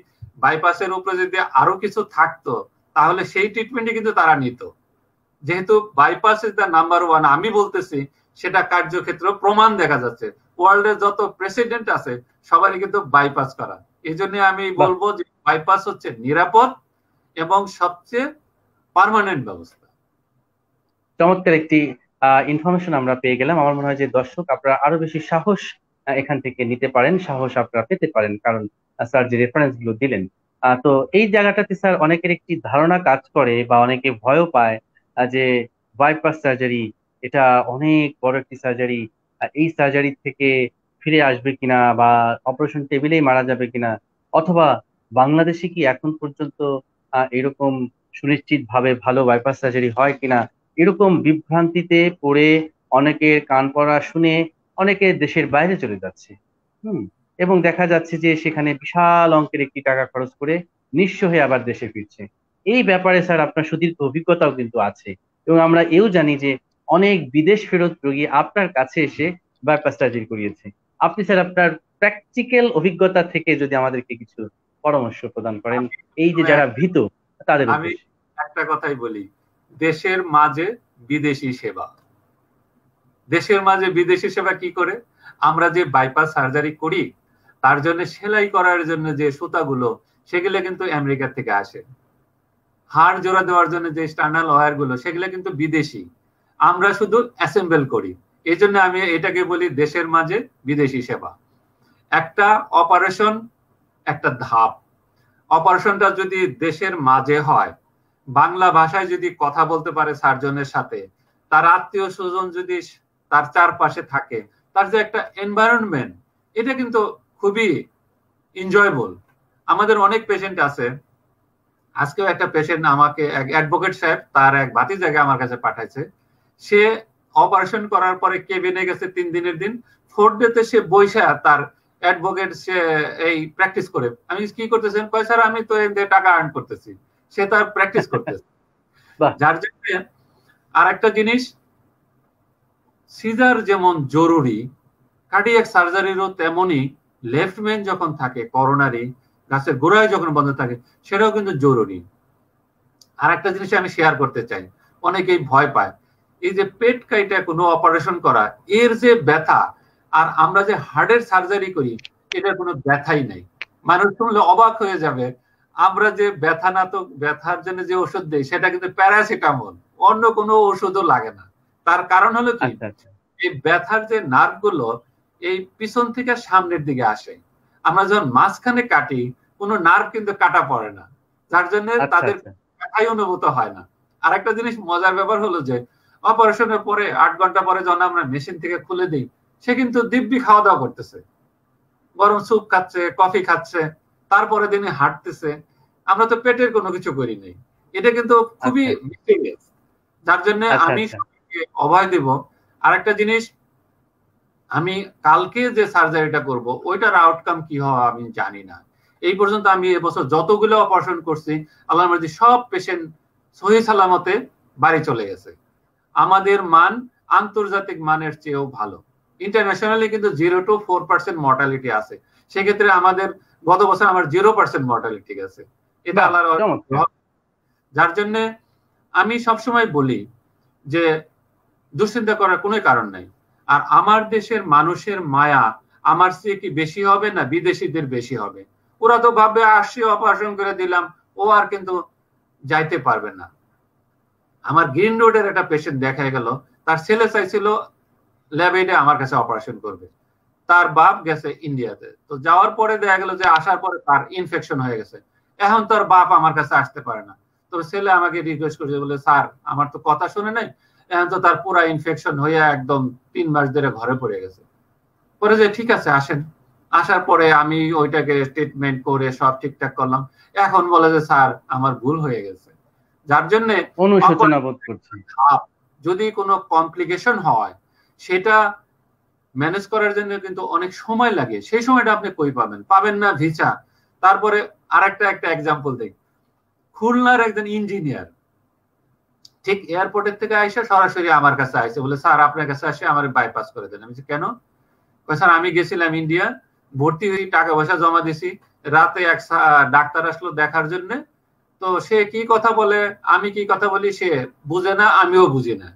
বাইপাসের উপরে যদি আরো কিছু থাকতো তাহলে সেই ট্রিটমেন্টই কিন্তু তারা নিত। যেহেতু bypass is the number one, আমি বলতেছি সেটা কার্যক্ষেত্র প্রমাণ দেখা যাচ্ছে। ওয়ার্ল্ডের যত প্রেসিডেন্ট আছে সবারই কিন্তু বাইপাস করা। এই জন্য আমি বলবো যে বাইপাস হচ্ছে নিরাপদ এবং সবচেয়ে পার্মানেন্ট ব্যবস্থা। চমৎকার একটি ইনফরমেশন আমরা পেয়ে গেলাম। আমার মনে হয় যে দর্শক আপনারা আরো বেশি সাহস এখান থেকে নিতে পারেন, সাহস আপনারা পেতে পারেন, কারণ স্যার যে রেফারেন্স গুলো দিলেন। তো এই জায়গাটাতে স্যার অনেকের একটি ধারণা কাজ করে বা অনেকে ভয়ও পায় যে বাইপাস সার্জারি এটা অনেক বড় একটি সার্জারি, এই সার্জারি থেকে ফিরে আসবে কিনা বা অপারেশন টেবিলেই মারা যাবে কিনা, অথবা বাংলাদেশে কি এখন পর্যন্ত এরকম সুনিশ্চিত ভাবে ভালো বাইপাস সার্জারি হয় কিনা, এরকম বিভ্রান্তিতে পড়ে অনেকের কান পড়া শুনে অনেকে দেশের বাইরে চলে যাচ্ছে। হুম। এবং দেখা যাচ্ছে যে সেখানে বিশাল অঙ্কের একটি টাকা খরচ করে নিঃস্ব হয়ে আবার দেশে ফিরছে। এই ব্যাপারে স্যার আপনার সুদীর্ঘ অভিজ্ঞতাও কিন্তু আছে, এবং আমরা এও জানি যে অনেক বিদেশ ফেরত রোগী আপনার কাছে এসে বাইপাস সার্জারি করিয়েছে। আপনি স্যার আপনার প্র্যাকটিক্যাল অভিজ্ঞতা থেকে যদি আমাদেরকে কিছু পরামর্শ প্রদান করেন এই যে যারা ভীত তাদের আমি উদ্দেশ্যে। একটা কথাই বলি, দেশের মাঝে বিদেশি সেবা। দেশের মাঝে বিদেশি সেবা কি করে? আমরা যে বাইপাস সার্জারি করি তার জন্য সেলাই করার জন্য যে সুতাগুলো সেগুলো কিন্তু আমেরিকা থেকে আসে। হাড় জোড়া দেওয়ার জন্য যে স্টার্নাল ওয়্যার গুলো সেগুলো কিন্তু বিদেশি, আমরা শুধু অ্যাসেম্বল করি। এই জন্য আমি এটাকে বলি দেশের মাঝে বিদেশি সেবা। একটা অপারেশন একটা ধাপ। অপারেশনটা যদি দেশের মাঝে হয়, বাংলা ভাষায় যদি কথা বলতে পারে সার্জনের সাথে, তার আত্মীয় স্বজন যদি তার চারপাশে থাকে, তার যে একটা এনভায়রনমেন্ট, এটা কিন্তু খুবই এনজয়েবল। আমাদের অনেক পেশেন্ট আছে, আজকেও একটা পেশেন্ট আমাকে, এক অ্যাডভোকেট সাহেব তার এক ভাতিজাকে আমার কাছে পাঠাইছে। সে অপারেশন করার পরে কেবিনে গেছে 3 দিনের দিন, 4th ডেতে সে বইসা তার অ্যাডভোকেট সে এই প্র্যাকটিস করে। আমি কি করতেছেন? কয় স্যার আমি তো এর টাকা আর্ন করতেছি। সে তার প্র্যাকটিস করতেছে। যার জন্য আর একটা জিনিস, সিজার যেমন জরুরি, কার্ডিয়াক সার্জারিরও তেমনই। লেফট মেইন যখন থাকে, করোনারি গাছের গোড়ায় যখন বন্ধ থাকে, সেটাও কিন্তু জরুরি। আর একটা জিনিস আমি শেয়ার করতে চাই, অনেকেই ভয় পায়, এই যে পেট কাইটা কোনো অপারেশন করা, এর যে ব্যথা, আর আমরা যে হার্টের সার্জারি করি এটার কোনো ব্যথাই নাই। মানুষ শুনলে অবাক হয়ে যাবে, আমরা যে ব্যথা না তো ব্যথার জন্য যে ওষুধ দেই সেটা কিন্তু প্যারাসিটামল, অন্য কোনো ওষুধও লাগে না। তার কারণ হলো কি, এই ব্যথার যে নার্ভ গুলো এই পিছন থেকে সামনের দিকে আসে। আমরা যখন মাঝখানে কাটি কোনো নার্ভ কিন্তু কাটা পড়ে না, যার জন্য তাদের ব্যথাই অনুভূত হয় না। আর একটা জিনিস মজার ব্যাপার হলো যে অপারেশনের পরে 8 ঘন্টা পরে যখন আমরা মেশিন থেকে খুলে দিই, সে কিন্তু দিব্যি খাওয়া দাওয়া করতেছে, গরম স্যুপ খাচ্ছে, কফি খাচ্ছে, তারপরে দিনে হাঁটতেছে। আমরা তো পেটের কোনো কিছু করি নাই। এটা কিন্তু খুবই মিস্টেরিয়াস, যার জন্য আমি সবাইকে অভয় দেব। আর একটা জিনিস, আমি কালকে যে সার্জারিটা করব ওইটার আউটকাম কি হয় আমি জানি না। এই পর্যন্ত আমি এবছর যতগুলো অপারেশন করছি, আল্লাহর মার্জি সব পেশেন্ট সহি সালামতে বাড়ি চলে গেছে। আমাদের মান আন্তর্জাতিক মানের চেয়েও ভালো। ইন্টারন্যাশনালি কিন্তু 0 to 4% মর্টালিটি আছে। সেক্ষেত্রে আমাদের গত বছর আমার 0% মর্টালিটি গেছে। এটা আল্লাহর, যার জন্য আমি সবসময় বলি যে দুশ্চিন্তা করার কোনো কারণ নাই। আর আমার দেশের মানুষের মায়া আমার চেয়ে কি বেশি হবে না বিদেশিদের বেশি হবে? ওরা তো ভাবে আসছি অপারেশন করে দিলাম, ও আর কিন্তু যাইতে পারবে না। আমার গ্রিন রোডের একটা পেশেন্ট দেখা গেল, তার ছেলে চাইছিল ল্যাবেডে আমার কাছে অপারেশন করবে, তার বাপ গেছে ইন্ডিয়াতে। তো যাওয়ার পরে দেখা গেল যে আসার পরে তার ইনফেকশন হয়ে গেছে, এখন তার বাপ আমার কাছে আসতে পারে না। তো ছেলে আমাকে রিকোয়েস্ট করেছে, বলে স্যার আমার তো কথা শুনে নাই, এখন তো তার পুরা ইনফেকশন হয়ে একদম 3 মাস ধরে ঘরে পড়ে গেছে। পরে যে ঠিক আছে আসেন। আসার পরে আমি ওইটাকে ট্রিটমেন্ট করে সব ঠিকঠাক করলাম। এখন বলে যে স্যার আমার ভুল হয়ে গেছে, যার জন্য অনুশোচনা বোধ করছি। যদি কোনো কমপ্লিকেশন হয় সেটা ম্যানেজ করার জন্য কিন্তু অনেক সময় লাগে। সেই সময়টা আপনি কই পাবেন? পাবেন না ভিসা। তারপরে আরেকটা এক্সাম্পল দেই, খুলনার একজন ইঞ্জিনিয়ার ঠিক এয়ারপোর্টের থেকে আইসা সরাসরি আমার কাছে আইসে, বলে স্যার আপনার কাছে আসে আমার বাইপাস করে দেন। আমি কেন? স্যার আমি গেছিলাম ইন্ডিয়া, ভর্তি হয়ে টাকা পয়সা জমা দিছি। রাতে এক ডাক্তার আসলো দেখার জন্য, তো সে কি কথা বলে আমি কি কথা বলি সে বুঝে না, আমিও বুঝি না।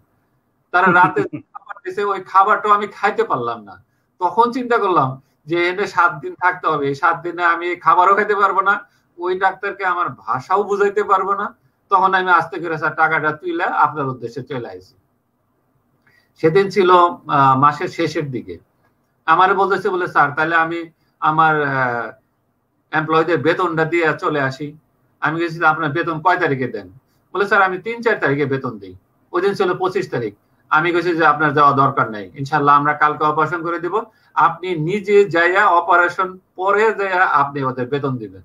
তারা রাতে খাবার দিছে, ওই খাবারটা আমি খাইতে পারলাম না। তখন চিন্তা করলাম যে এনে 7 দিন থাকতে হবে, এই 7 দিনে আমি খাবারও খাইতে পারবো না, ওই ডাক্তারকে আমার ভাষাও বুঝাইতে পারবো না। তখন আমি আস্তে করে স্যার টাকাটা তুইলা আপনার উদ্দেশ্যে চলে আসি। সেদিন ছিল মাসের শেষের দিকে। আমার বলতেছে বলে স্যার তাহলে আমি আমার এমপ্লয়ীদের বেতনটা দিয়ে চলে আসি। আমি গেছি আপনার বেতন কয় তারিখে দেন? বলে স্যার আমি 3-4 তারিখে বেতন দিই। ওই দিন ছিল 25 তারিখ। আমি গেছি যে আপনার যাওয়া দরকার নাই, ইনশাল্লাহ আমরা কালকে অপারেশন করে দিব, আপনি নিজে যাইয়া অপারেশন পরে যাইয়া আপনি ওদের বেতন দিবেন।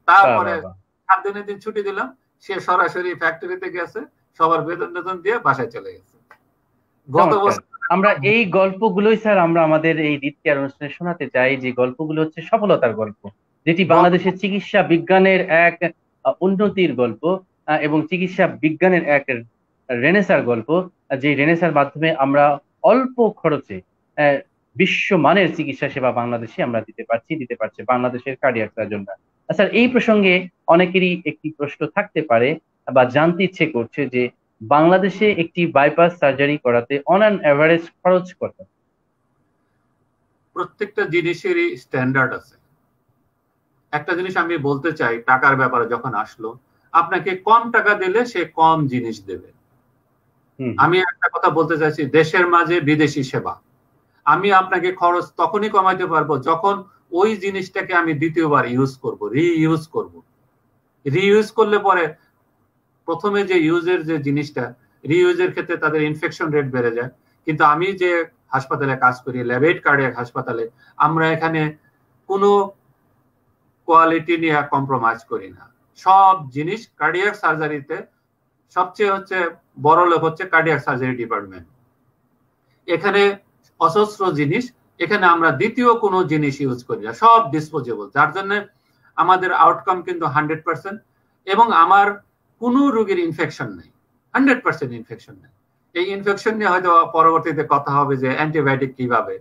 তারপরে 7 দিনের দিন ছুটি দিলাম, সে সরাসরি ফ্যাক্টরিতে গেছে, সবার বেতন বেতন দিয়ে বাসায় চলে গেছে। গত বছর আমরা এই গল্পগুলোই স্যার আমরা আমাদের এই হৃদ কেয়ার অনুষ্ঠানে শোনাতে চাই, যে গল্পগুলো হচ্ছে সফলতার গল্প, যেটি বাংলাদেশের চিকিৎসা বিজ্ঞানের এক উন্নতির গল্প এবং চিকিৎসা বিজ্ঞানের এক রেনেসার গল্প, যে রেনেসার মাধ্যমে আমরা অল্প খরচে বিশ্বমানের চিকিৎসা সেবা বাংলাদেশে আমরা দিতে পারছি বাংলাদেশের কার্ডিয়াক সার্জনরা। স্যার এই প্রসঙ্গে অনেকেরই একটি প্রশ্ন থাকতে পারে বা জানতে ইচ্ছে করছে যে বাংলাদেশে একটি বাইপাস সার্জারি করাতে অন অ্যান এভারেজ খরচ কত? প্রত্যেকটা জিনিসেরই স্ট্যান্ডার্ড আছে। একটা জিনিস আমি বলতে চাই, টাকার ব্যাপারে যখন আসলো, আপনাকে কম টাকা দিলে সে কম জিনিস দেবে। আমি একটা কথা বলতে চাইছি, দেশের মাঝে বিদেশি সেবা। আমি আপনাকে খরচ তখনই কমাইতে পারবো যখন ওই জিনিসটাকে আমি দ্বিতীয়বার ইউজ করব, রিইউজ করব। রিইউজ করলে পরে প্রথমে যে ইউজের যে জিনিসটা, রিইউজের ক্ষেত্রে তাদের ইনফেকশন রেট বেড়ে যায়। কিন্তু আমি যে হাসপাতালে কাজ করি, লেভেট কার্ডিয়াক হাসপাতালে, আমরা এখানে কোনো কোয়ালিটি নিয়ে কম্প্রোমাইজ করি না। সব জিনিস কার্ডিয়াক সার্জারিতে সবচেয়ে হচ্ছে বড় লোক হচ্ছে কার্ডিয়াক সার্জারি ডিপার্টমেন্ট। এখানে অজস্র জিনিস, এখানে আমরা দ্বিতীয় কোনো জিনিস ইউজ করি না, সব ডিসপোজেবল, যার জন্য আমাদের আউটকাম কিন্তু 100%। এবং আমার কোনো রোগীর ইনফেকশন নেই, 100% ইনফেকশন নেই। এই ইনফেকশন নিয়ে হয়তো পরবর্তীতে কথা হবে যে অ্যান্টিবায়োটিক কিভাবে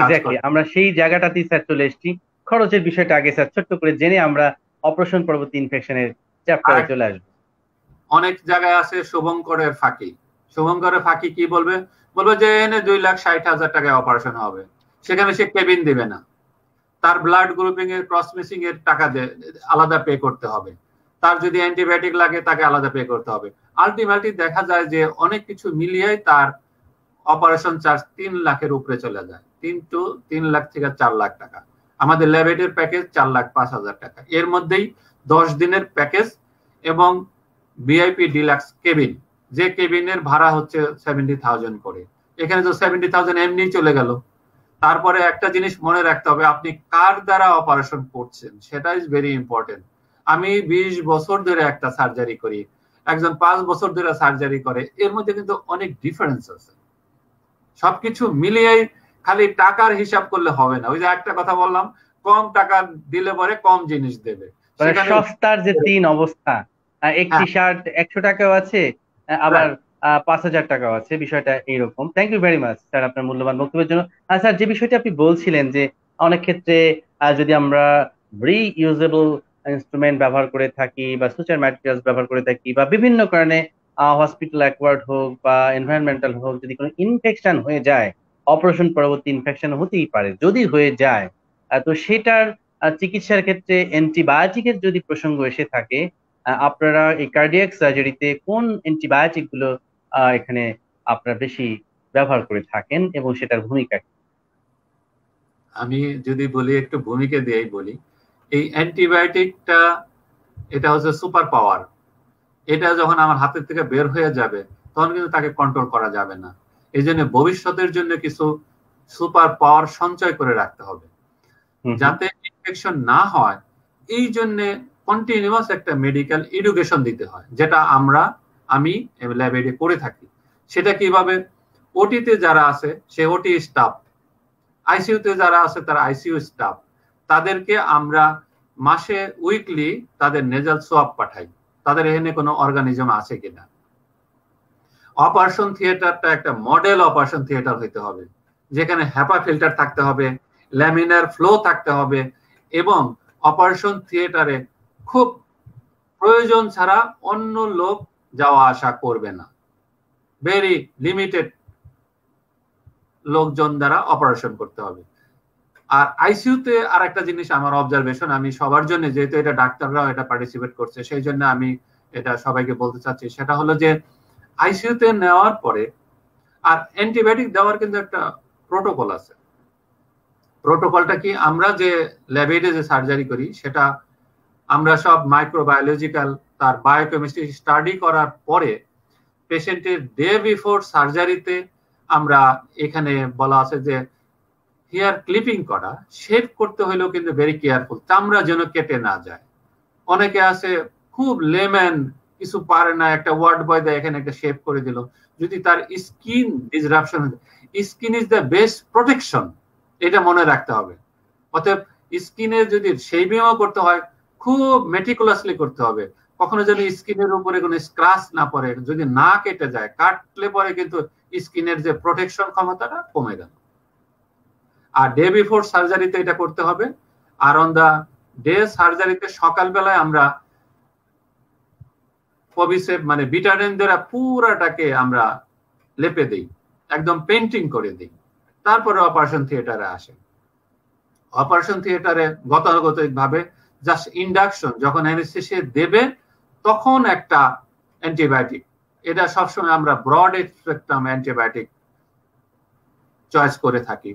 কাজ করে। আমরা সেই জায়গাটাতেই স্যার চলে এসেছি। খরচের বিষয়টা আগে স্যার ছোট্ট করে জেনে আমরা অপারেশন পরবর্তী ইনফেকশনের চ্যাপ্টারে চলে আসবো। অনেক জায়গায় আছে শুভঙ্করের ফাঁকি। শুভঙ্করের ফাঁকি কি বলবে? বলবে যে এনে 2,60,000 টাকায় অপারেশন হবে, সেখানে সে কেবিন দিবে না, তার ব্লাড গ্রুপিং এর ক্রস মিসিং এর টাকা আলাদা পে করতে হবে, তার যদি অ্যান্টিবায়োটিক লাগে তাকে আলাদা পে করতে হবে। আলটিমেটলি দেখা যায় যে অনেক কিছু মিলিয়ে তার অপারেশন চার্জ 3 লাখের উপরে চলে যায়, 3 লাখ থেকে 4 লাখ টাকা। আমাদের ল্যাবেটের প্যাকেজ 4,05,000 টাকা। এর মধ্যেই 10 দিনের প্যাকেজ এবং ভিআইপি ডিলাক্স কেবিন, যে কেবিনের ভাড়া হচ্ছে 70,000 করে। এখানে তো 70,000 এমনি চলে গেল। তারপরে একটা জিনিস মনে রাখতে হবে, আপনি কার দ্বারা অপারেশন করছেন, সেটা ইজ ভেরি ইম্পর্টেন্ট। আমি 20 বছর ধরে একটা সার্জারি করি, একজন 5 বছর ধরে সার্জারি করে, এর মধ্যে কিন্তু অনেক ডিফারেন্স আছে। সবকিছু মিলিয়ে খালি টাকার হিসাব করলে হবে না। ওই যে একটা কথা বললাম, কম টাকা দিলে পরে কম জিনিস দেবে। সস্তার যে 3 অবস্থা, একটি শার্ট 100 টাকাও আছে, আবার 5,000 টাকাও আছে, বিষয়টা এইরকম। Thank you very much sir আপনার মূল্যবান বক্তব্যের জন্য। স্যার যে বিষয়টি আপনি বলছিলেন যে অনেক ক্ষেত্রে যদি আমরা রিইউজেবল ইনস্ট্রুমেন্ট ব্যবহার করে থাকি বা সুচার ম্যাটেরিয়ালস ব্যবহার করে থাকি বা বিভিন্ন কারণে হসপিটাল অ্যাকওয়ার্ড হোক বা এনভায়রনমেন্টাল হোক, যদি কোনো ইনফেকশন হয়ে যায়, অপারেশন পরবর্তী ইনফেকশন হতেই পারে, যদি হয়ে যায়, তো সেটার চিকিৎসার ক্ষেত্রে অ্যান্টিবায়োটিকের যদি প্রসঙ্গ এসে থাকে, আপনারা এই কার্ডিয়াক সার্জারিতে কোন অ্যান্টিবায়োটিক গুলো এখানে আপনারা বেশি ব্যবহার করে থাকেন এবং সেটার ভূমিকা কি? আমি যদি বলি, একটু ভূমিকা দিয়েই বলি। এই অ্যান্টিবায়োটিকটা এটা হচ্ছে সুপার পাওয়ার। এটা যখন আমার হাতের থেকে বের হয়ে যাবে তখন কিন্তু তাকে কন্ট্রোল করা যাবে না। এই জন্য ভবিষ্যতের জন্য কিছু সুপার পাওয়ার সঞ্চয় করে রাখতে হবে যাতে ইনফেকশন না হয়। এই জন্য কন্টিনিউয়াস একটা মেডিকেল এডুকেশন দিতে হয়, যেটা আমি ল্যাবে করে থাকি। সেটা কিভাবে? ওটিতে যারা আছে সে ওটি স্টাফ, আইসিইউতে যারা আছে তারা আইসিইউ স্টাফ, তাদেরকে আমরা মাসে উইকলি তাদের নেজাল সোয়াব পাঠাই, তাদের এখানে কোনো অর্গানিজম আছে কিনা। অপারেশন থিয়েটারটা একটা মডেল অপারেশন থিয়েটার হইতে হবে, যেখানে হ্যাপা ফিল্টার থাকতে হবে, ল্যামিনার ফ্লো থাকতে হবে, এবং অপারেশন থিয়েটারে খুব প্রয়োজন ছাড়া অন্য লোক যাওয়া আসা করবে না। ভেরি লিমিটেড লোকজন দ্বারা অপারেশন করতে হবে। আর আইসিইউতে আর একটা জিনিস আমার অবজারভেশন, আমি সবার জন্য, যেহেতু এটা ডাক্তাররাও এটা পার্টিসিপেট করছে, সেই জন্য আমি এটা সবাইকে বলতে চাচ্ছি, সেটা হলো যে আইসিইউতে নেওয়ার পরে আর অ্যান্টিবায়োটিক দেওয়ার কিন্তু একটা প্রোটোকল আছে। প্রোটোকলটা কি, আমরা যে ল্যাবে যে সার্জারি করি সেটা আমরা সব মাইক্রোবায়োলজিক্যাল তার বায়োকেমিস্ট্রি স্টাডি করার পরে পেশেন্টের ডে বিফোর সার্জারিতে আমরা এখানে বলা আছে যে হেয়ার ক্লিপিং করা, শেভ করতে হলেও কিন্তু ভেরি কেয়ারফুল, চামড়া যেন কেটে না যায়। অনেকে আছে খুব লেম্যান, কিছু পারে না, একটা ওয়ার্ড বয় দেয় এখানে একটা শেভ করে দিল, যদি তার skin disruption, skin is the best protection, এটা মনে রাখতে হবে। অতএব স্কিনে যদি শেভিংও করতে হয় খুব মেটিকুলাসলি করতে হবে, কখনো যেন স্কিনের উপরে কোনো স্ক্র্যাচ না পড়ে, যদি না কেটে যায়, কাটলে পরে কিন্তু স্কিনের যে প্রোটেকশন ক্ষমতাটা কমে গেল। আর ডে বিফোর সার্জারিতে এটা করতে হবে। আর অন দা ডে সার্জারিতে সকালবেলায় আমরা পবিসেপ মানে বিটাডিন দ্বারা পুরাটাকে আমরা লেপে দিই, একদম পেন্টিং করে দিই, তারপরে অপারেশন থিয়েটারে আসে। অপারেশন থিয়েটারে গতানুগতিক ভাবে জাস্ট ইন্ডাকশন, যখন অ্যানেস্থেসিয়া দেবে তখন একটা অ্যান্টিবায়োটিক, এটা সবসময় আমরা ব্রড স্পেকট্রাম অ্যান্টিবায়োটিক চয়েস করে থাকি।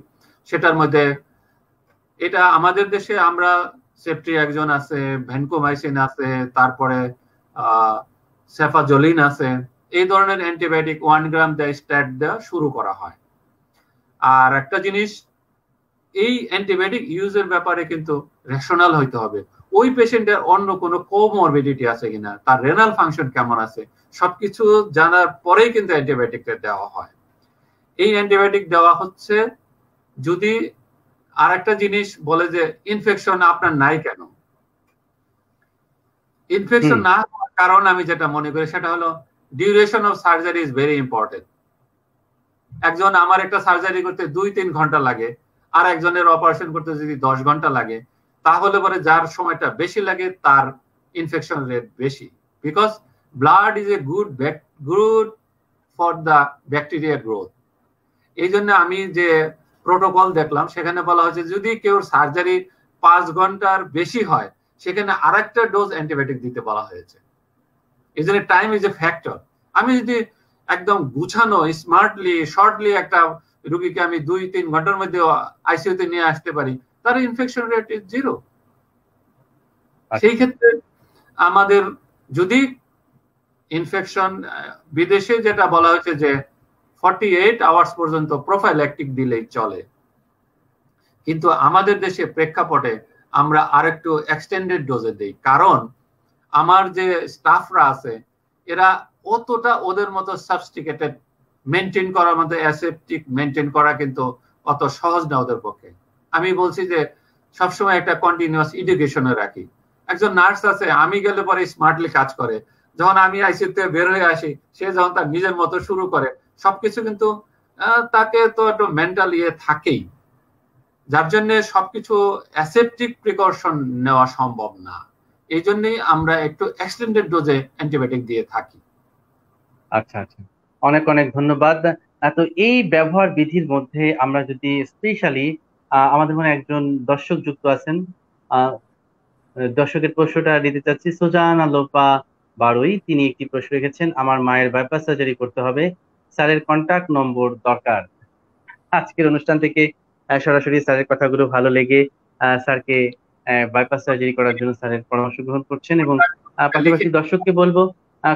সেটার মধ্যে এটা আমাদের দেশে আমরা সেফট্রিয়াক্সন আছে, ভ্যানকোমাইসিন আছে, তারপরে সেফাজোলিন আছে, এই ধরনের অ্যান্টিবায়োটিক 1 গ্রাম দেয় স্ট্যাট দেওয়া শুরু করা হয়। আর একটা জিনিস, এই অ্যান্টিবায়োটিক ইউজের ব্যাপারে কিন্তু রেশনাল হইতে হবে। ওই পেশেন্টের অন্য কোনো কোমরবিডিটি আছে কিনা, তার রেনাল ফাংশন কেমন আছে, সবকিছু জানার পরেই কিন্তু অ্যান্টিবায়োটিকটা দেওয়া হয়। এই অ্যান্টিবায়োটিক দেওয়া হচ্ছে যদি আর একটা জিনিস বলে যে ইনফেকশন আপনার নাই কেন। ইনফেকশন না হওয়ার কারণ আমি যেটা মনে করি সেটা হলো duration of surgery is very important. একজন আমার একটা সার্জারি করতে 2-3 ঘন্টা লাগে, আর একজনের অপারেশন করতে যদি 10 ঘন্টা লাগে, তাহলে পরে যার সময়টা বেশি লাগে তার ইনফেকশন রেট বেশি, because blood is a good for the bacteria growth. এই জন্য আমি যে প্রোটোকল দেখলাম সেখানে বলা হয়েছে যদি কেউ সার্জারি 5 ঘন্টার বেশি হয় সেখানে আরেকটা ডোজ অ্যান্টিবায়োটিক দিতে বলা হয়েছে। এই জন্য টাইম ইজ এ ফ্যাক্টর। আমি যদি একদম গুছানো স্মার্টলি শর্টলি একটা রোগীকে আমি 2-3 ঘন্টার মধ্যে আইসিইউতে নিয়ে আসতে পারি, তার ইনফেকশন রেট ইজ 0। সেই ক্ষেত্রে আমাদের যদি ইনফেকশন, বিদেশে যেটা বলা হয়েছে যে 48 আওয়ার্স পর্যন্ত প্রোফাইল্যাকটিক দিলেই চলে, কিন্তু আমাদের দেশে প্রেক্ষাপটে আমরা আরেকটু এক্সটেন্ডেড ডোজে দেই, কারণ আমার যে স্টাফরা আছে এরা অতটা ওদের মতো সাবস্টিকেটেড মেনটেন করার মধ্যে অ্যাসেপটিক মেনটেন করা কিন্তু অত সহজ না ওদের পক্ষে। আমি বলছি যে সবসময় একটা কন্টিনিউয়াস এডুকেশনে রাখি। একজন নার্স আছে, আমি গেলে পরে স্মার্টলি কাজ করে, যখন আমি আইসিইউতে বের হয়ে আসি সে যখন তার নিজের মতো শুরু করে সবকিছু, কিন্তু তাকে তো একটু মেন্টাল ইয়ে থাকেই, যার জন্য সবকিছু অ্যাসেপটিক প্রিকশন নেওয়া সম্ভব না। এই জন্যই আমরা একটু এক্সটেন্ডেড ডোজে অ্যান্টিবায়োটিক দিয়ে থাকি। আচ্ছা আচ্ছা, অনেক অনেক ধন্যবাদ। তো এই ব্যবহার বিধির মধ্যে আমরা যদি স্পেশালি আমাদের মনে একজন দর্শক যুক্ত আছেন, দর্শকের প্রশ্নটা দিতে চাচ্ছি। সুজানা লোপা বারুই, তিনি একটি প্রশ্ন রেখেছেন, আমার মায়ের বাইপাস সার্জারি করতে হবে, স্যারের কন্টাক্ট নম্বর দরকার। আজকের অনুষ্ঠান থেকে সরাসরি স্যারের কথাগুলো ভালো লেগে স্যারকে বাইপাস সার্জারি করার জন্য স্যারের পরামর্শ গ্রহণ করছেন, এবং পাশাপাশি দর্শককে বলবো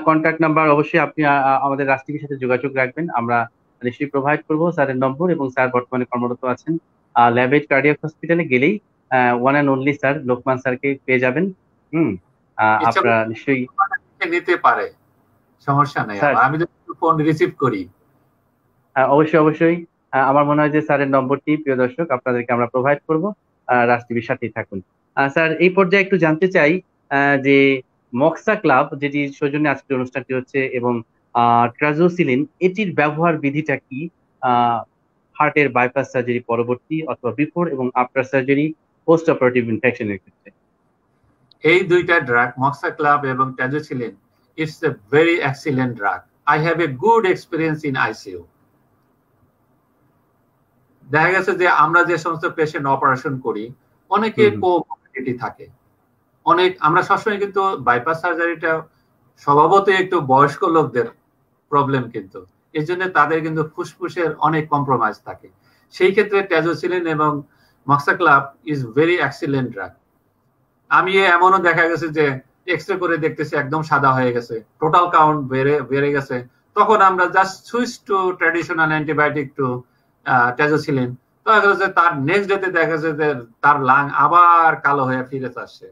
কন্ট্যাক্ট নাম্বার অবশ্যই আপনি আমাদের রাষ্ট্রীয় সাথে যোগাযোগ রাখবেন, আমরা নিশ্চয়ই প্রোভাইড করবো স্যারের নম্বর। এবং স্যার বর্তমানে কর্মরত আছেন ল্যাবেট কার্ডিয়াক হসপিটালে, গেলেই one and only sir Lokman স্যারকে পেয়ে যাবেন। আপনারা নিশ্চয়ই নিতে পারে, সমস্যা নেই, আমি তো ফোন রিসিভ করি। অবশ্যই অবশ্যই, আমার মনে হয় যে স্যারের নম্বরটি প্রিয় দর্শক আপনাদেরকে আমরা প্রোভাইড করবো, রাষ্ট্রীয় সাথেই থাকুন। স্যার, এই পর্যায়ে একটু জানতে চাই যে মক্সা ক্লাব যেটি সৌজন্যে আজকের অনুষ্ঠানটি হচ্ছে এবং ট্রাজোসিলিন, এটির ব্যবহার বিধিটা কি, হার্টের বাইপাস সার্জারি পরবর্তী অথবা বিফোর এবং আফটার সার্জারি পোস্ট অপারেটিভ ইনফেকশনের ক্ষেত্রে? এই দুইটা ড্রাগ মক্সাক্লাভ এবং Tazocilin, it's a very excellent drug. I have a good experience in ICU. দেখা গেছে যে আমরা যে সমস্ত পেশেন্ট অপারেশন করি অনেকে কোমরবিডিটি থাকে, অনেক আমরা সবসময় কিন্তু বাইপাস সার্জারিটা স্বভাবতই একটু বয়স্ক লোকদের প্রবলেম, কিন্তু এই জন্য তাদের কিন্তু ফুসফুসের অনেক কম্প্রোমাইজ থাকে। সেই ক্ষেত্রে ট্যাজোসিলিন এবং মক্সাক্লাভ ইজ ভেরি এক্সিলেন্ট ড্রাগ। আমি এমনও দেখা গেছে যে এক্সরে করে দেখতেছি একদম সাদা হয়ে গেছে, টোটাল কাউন্ট বেড়ে গেছে, তখন আমরা just switch to traditional antibiotic to Tazocilin, তো তার নেক্সট ডেতে দেখা যাচ্ছে যে তার লাং আবার কালো হয়ে ফিরে আসছে।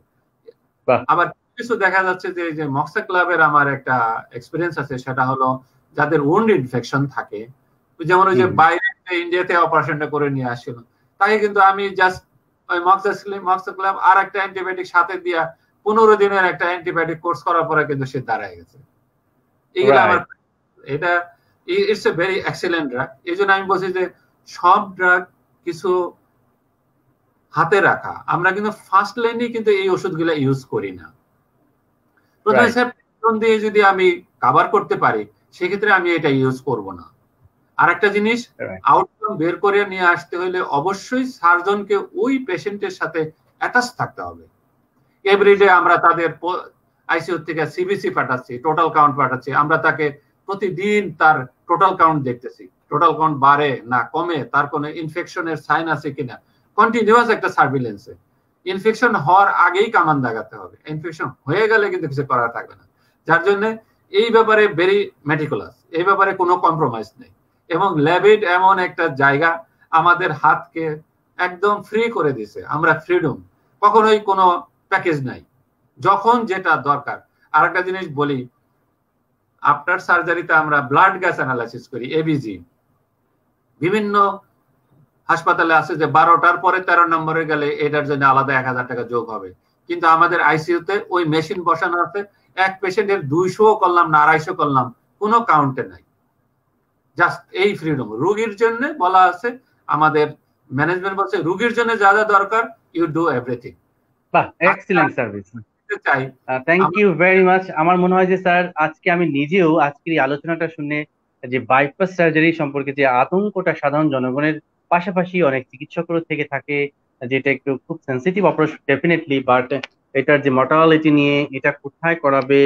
আবার কিছু দেখা যাচ্ছে যে মক্সাক্লাভের আমার একটা এক্সপিরিয়েন্স আছে, সেটা হলো যাদের উন্ড ইনফেকশন থাকে, যেমন ওই যে বাইরে ইন্ডিয়াতে অপারেশনটা করে নিয়ে আসছিল, তাকে কিন্তু আমি জাস্ট ওই মক্সাক্লাভ আর একটা অ্যান্টিবায়োটিক সাথে দিয়া 15 দিনের একটা অ্যান্টিবায়োটিক কোর্স করার পরে কিন্তু সে দাঁড়ায় গেছে। এইগুলো আমার এটা it's a very excellent drug. এই জন্য আমি বলছি যে সব ড্রাগ কিছু হাতে রাখা, আমরা কিন্তু ফার্স্ট লাইনে কিন্তু এই ওষুধগুলো ইউজ করি না। প্রথমে দিয়ে যদি আমি কভার করতে পারি সেক্ষেত্রে আমি এটা ইউজ করব না। আর একটা জিনিস, আউটকাম বের করে নিয়ে আসতে হলে অবশ্যই সার্জনকে ওই পেশেন্টের সাথে অ্যাটাচ থাকতে হবে। এভরিডে আমরা তাদের আইসিইউ থেকে সিবিসি পাঠাচ্ছি, টোটাল কাউন্ট পাঠাচ্ছি, আমরা তাকে প্রতিদিন তার টোটাল কাউন্ট দেখতেছি, টোটাল কাউন্ট বাড়ে না কমে, তার কোনো ইনফেকশনের সাইন আছে কিনা, কন্টিনিউয়াস একটা সার্ভিলেন্সে। ইনফেকশন হওয়ার আগেই কামান দাগাতে হবে, ইনফেকশন হয়ে গেলে কিন্তু কিছু করার থাকবে না। যার জন্য এই ব্যাপারে ভেরি মেটিকুলাস, এই ব্যাপারে কোনো কম্প্রোমাইজ নেই। এবং ল্যাবেড এমন একটা জায়গা আমাদের হাতকে একদম ফ্রি করে দিছে, আমরা ফ্রিডম, কখনোই কোনো প্যাকেজ নাই, যখন যেটা দরকার। আর একটা জিনিস বলি, আফটার সার্জারিতে আমরা ব্লাড গ্যাস অ্যানালাইসিস করি, এবিজি। বিভিন্ন হাসপাতালে আছে যে 12টার পরে 13 নম্বরে গেলে এটার জন্য আলাদা 1000 টাকা যোগ হবে, কিন্তু আমাদের আইসিইউতে ওই মেশিন বসানো আছে, এক পেশেন্টের 200 করলাম না 250 করলাম, কোনো কাউন্টে নাই। জাস্ট এই ফ্রিডম রোগীর জন্য বলা আছে, আমাদের ম্যানেজমেন্ট বলছে রোগীর জন্য যা যা দরকার ইউ ডু এভরিথিং। বাহ, excellent service, thank you very much. আমার মনে হয় যে স্যার আজকে আমি নিজেও আজকের এই আলোচনাটা শুনে যে বাইপাস সার্জারি সম্পর্কে যে আতঙ্কটা সাধারণ জনগণের পাশাপাশি অনেক চিকিৎসকরও থেকে থাকে, যেটা একটু খুব সেন্সিটিভ অপারেশন ডেফিনেটলি, বাট এটার যে মর্টালিটি নিয়ে এটা কোথায় করাবে,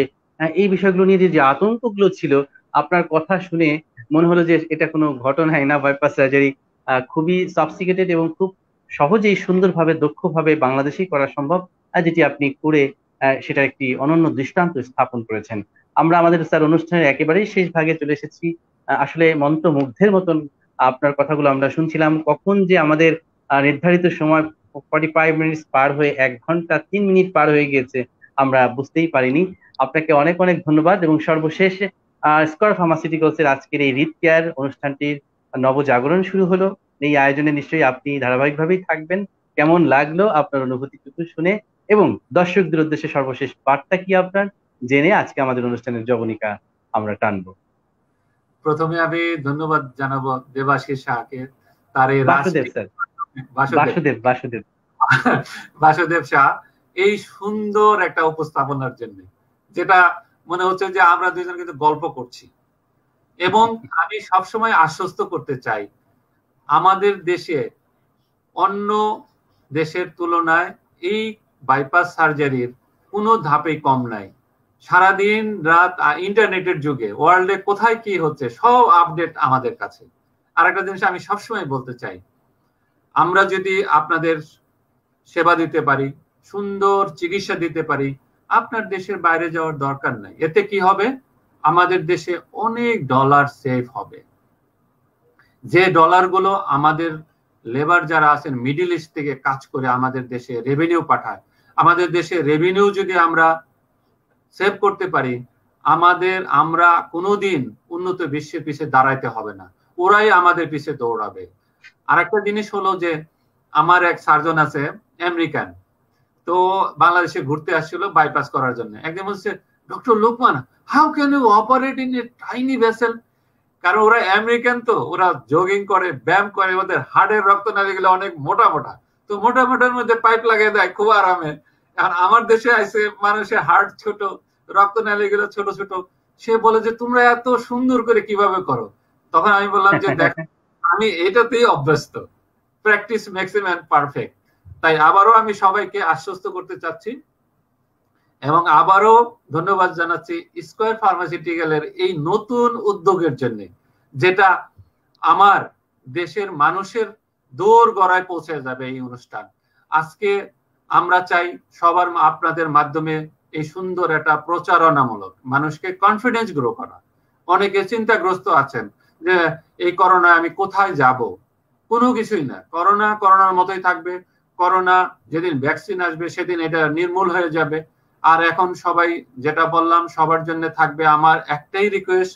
এই বিষয়গুলো নিয়ে যে আতঙ্কগুলো ছিল, আপনার কথা শুনে মনে হলো যে এটা কোনো ঘটনাই না, বাইপাস সার্জারি খুবই সফিস্টিকেটেড এবং খুব সহজেই সুন্দরভাবে দক্ষভাবে বাংলাদেশেই করা সম্ভব, যেটি আপনি করে সেটা একটি অনন্য দৃষ্টান্ত স্থাপন করেছেন। আমরা আমাদের স্যার অনুষ্ঠানের একেবারেই শেষ ভাগে চলে এসেছি। আসলে মন্ত্রমুগ্ধের মতন আপনার কথাগুলো আমরা শুনছিলাম, কখন যে আমাদের নির্ধারিত সময় 45 মিনিট পার হয়ে 1 ঘন্টা 3 মিনিট পার হয়ে গিয়েছে আমরা বুঝতেই পারিনি। আপনাকে অনেক অনেক ধন্যবাদ। এবং সর্বশেষ স্কয়ার ফার্মাসিউটিক্যালস এর আজকের এই রিড কেয়ার অনুষ্ঠানটির নবজাগরণ শুরু হলো, এই আয়োজনে নিশ্চয়ই আপনি ধারাবাহিকভাবেই থাকবেন। কেমন লাগলো আপনার অনুভূতিটুকু শুনে, এবং দর্শকদের উদ্দেশ্যে সর্বশেষ বার্তা কি আপনার জেনে আজকে আমাদের অনুষ্ঠানের জবনিকা আমরা টানবো? প্রথমে আমি ধন্যবাদ জানাবো দেবাশিস শাহকে, তার এই বাসুদেব শাহ এই সুন্দর একটা উপস্থাপনার জন্য, যেটা মনে হচ্ছে যে আমরা দুইজন কিন্তু গল্প করছি। এবং আমি সবসময় আশ্বস্ত করতে চাই, আমাদের দেশে অন্য দেশের তুলনায় এই বাইপাস সার্জারির কোনো ধাপেই কম নাই। সারাদিন রাত ইন্টারনেটের যুগে ওয়ার্ল্ডে কোথায় কি হচ্ছে সব আপডেট আমাদের কাছে। আর একটা জিনিস আমি সবসময় বলতে চাই, আমরা যদি আপনাদের সেবা দিতে পারি, সুন্দর চিকিৎসা দিতে পারি, আপনার দেশের বাইরে যাওয়ার দরকার নাই। এতে কি হবে, আমাদের দেশে অনেক ডলার সেভ হবে। যে ডলারগুলো আমাদের লেবার যারা আছেন মিডল ইস্ট থেকে কাজ করে আমাদের দেশে রেভিনিউ পাঠায়, আমাদের দেশে রেভিনিউ যদি আমরা সেভ করতে পারি, আমরা কোনোদিন উন্নত বিশ্বের পিছিয়ে দাঁড়াইতে হবে না, ওরাই আমাদের পিছিয়ে দৌড়াবে। আর একটা জিনিস হলো যে আমার এক সার্জন আছে আমেরিকান, তো বাংলাদেশে ঘুরতে আসছিল বাইপাস করার জন্য। একদিন বলছে, doctor Lokman, how can you operate in a tiny vessel? কারণ ওরা আমেরিকান, তো ওরা জগিং করে, ব্যায়াম করে, ওদের হাড়ের রক্তনালীগুলো অনেক মোটা মোটা, তো মোটা মোটার মধ্যে পাইপ লাগিয়ে দেয় খুব আরামে। আর আমার দেশে আইসে মানুষের হার্ট ছোট, রক্তনালীগুলো ছোট ছোট, সে বলে যে তোমরা এত সুন্দর করে কিভাবে করো। তখন আমি বললাম যে দেখ, আমি এটাতেই অভ্যস্ত, practice makes a man perfect. তাই আবারও আমি সবাইকে আশ্বস্ত করতে চাচ্ছি এবং আবারও ধন্যবাদ জানাচ্ছি স্কয়ার ফার্মাসিউটিক্যালের এই নতুন উদ্যোগের জন্য, যেটা আমার দেশের মানুষের দোর গড়ায় পৌঁছে যাবে এই অনুষ্ঠান। আজকে আমরা চাই সবার আপনাদের মাধ্যমে এই সুন্দর একটা প্রচারণামূলক মানুষকে কনফিডেন্স গ্রো করা। অনেকে চিন্তাগ্রস্ত আছেন যে এই করোনায় আমি কোথায় যাব। কোনো কিছুই না, করোনা করোনার মতোই থাকবে। করোনা যেদিন ভ্যাকসিন আসবে সেদিন এটা নির্মূল হয়ে যাবে। আর এখন সবাই যেটা বললাম, সবার জন্য থাকবে আমার একটাই রিকোয়েস্ট,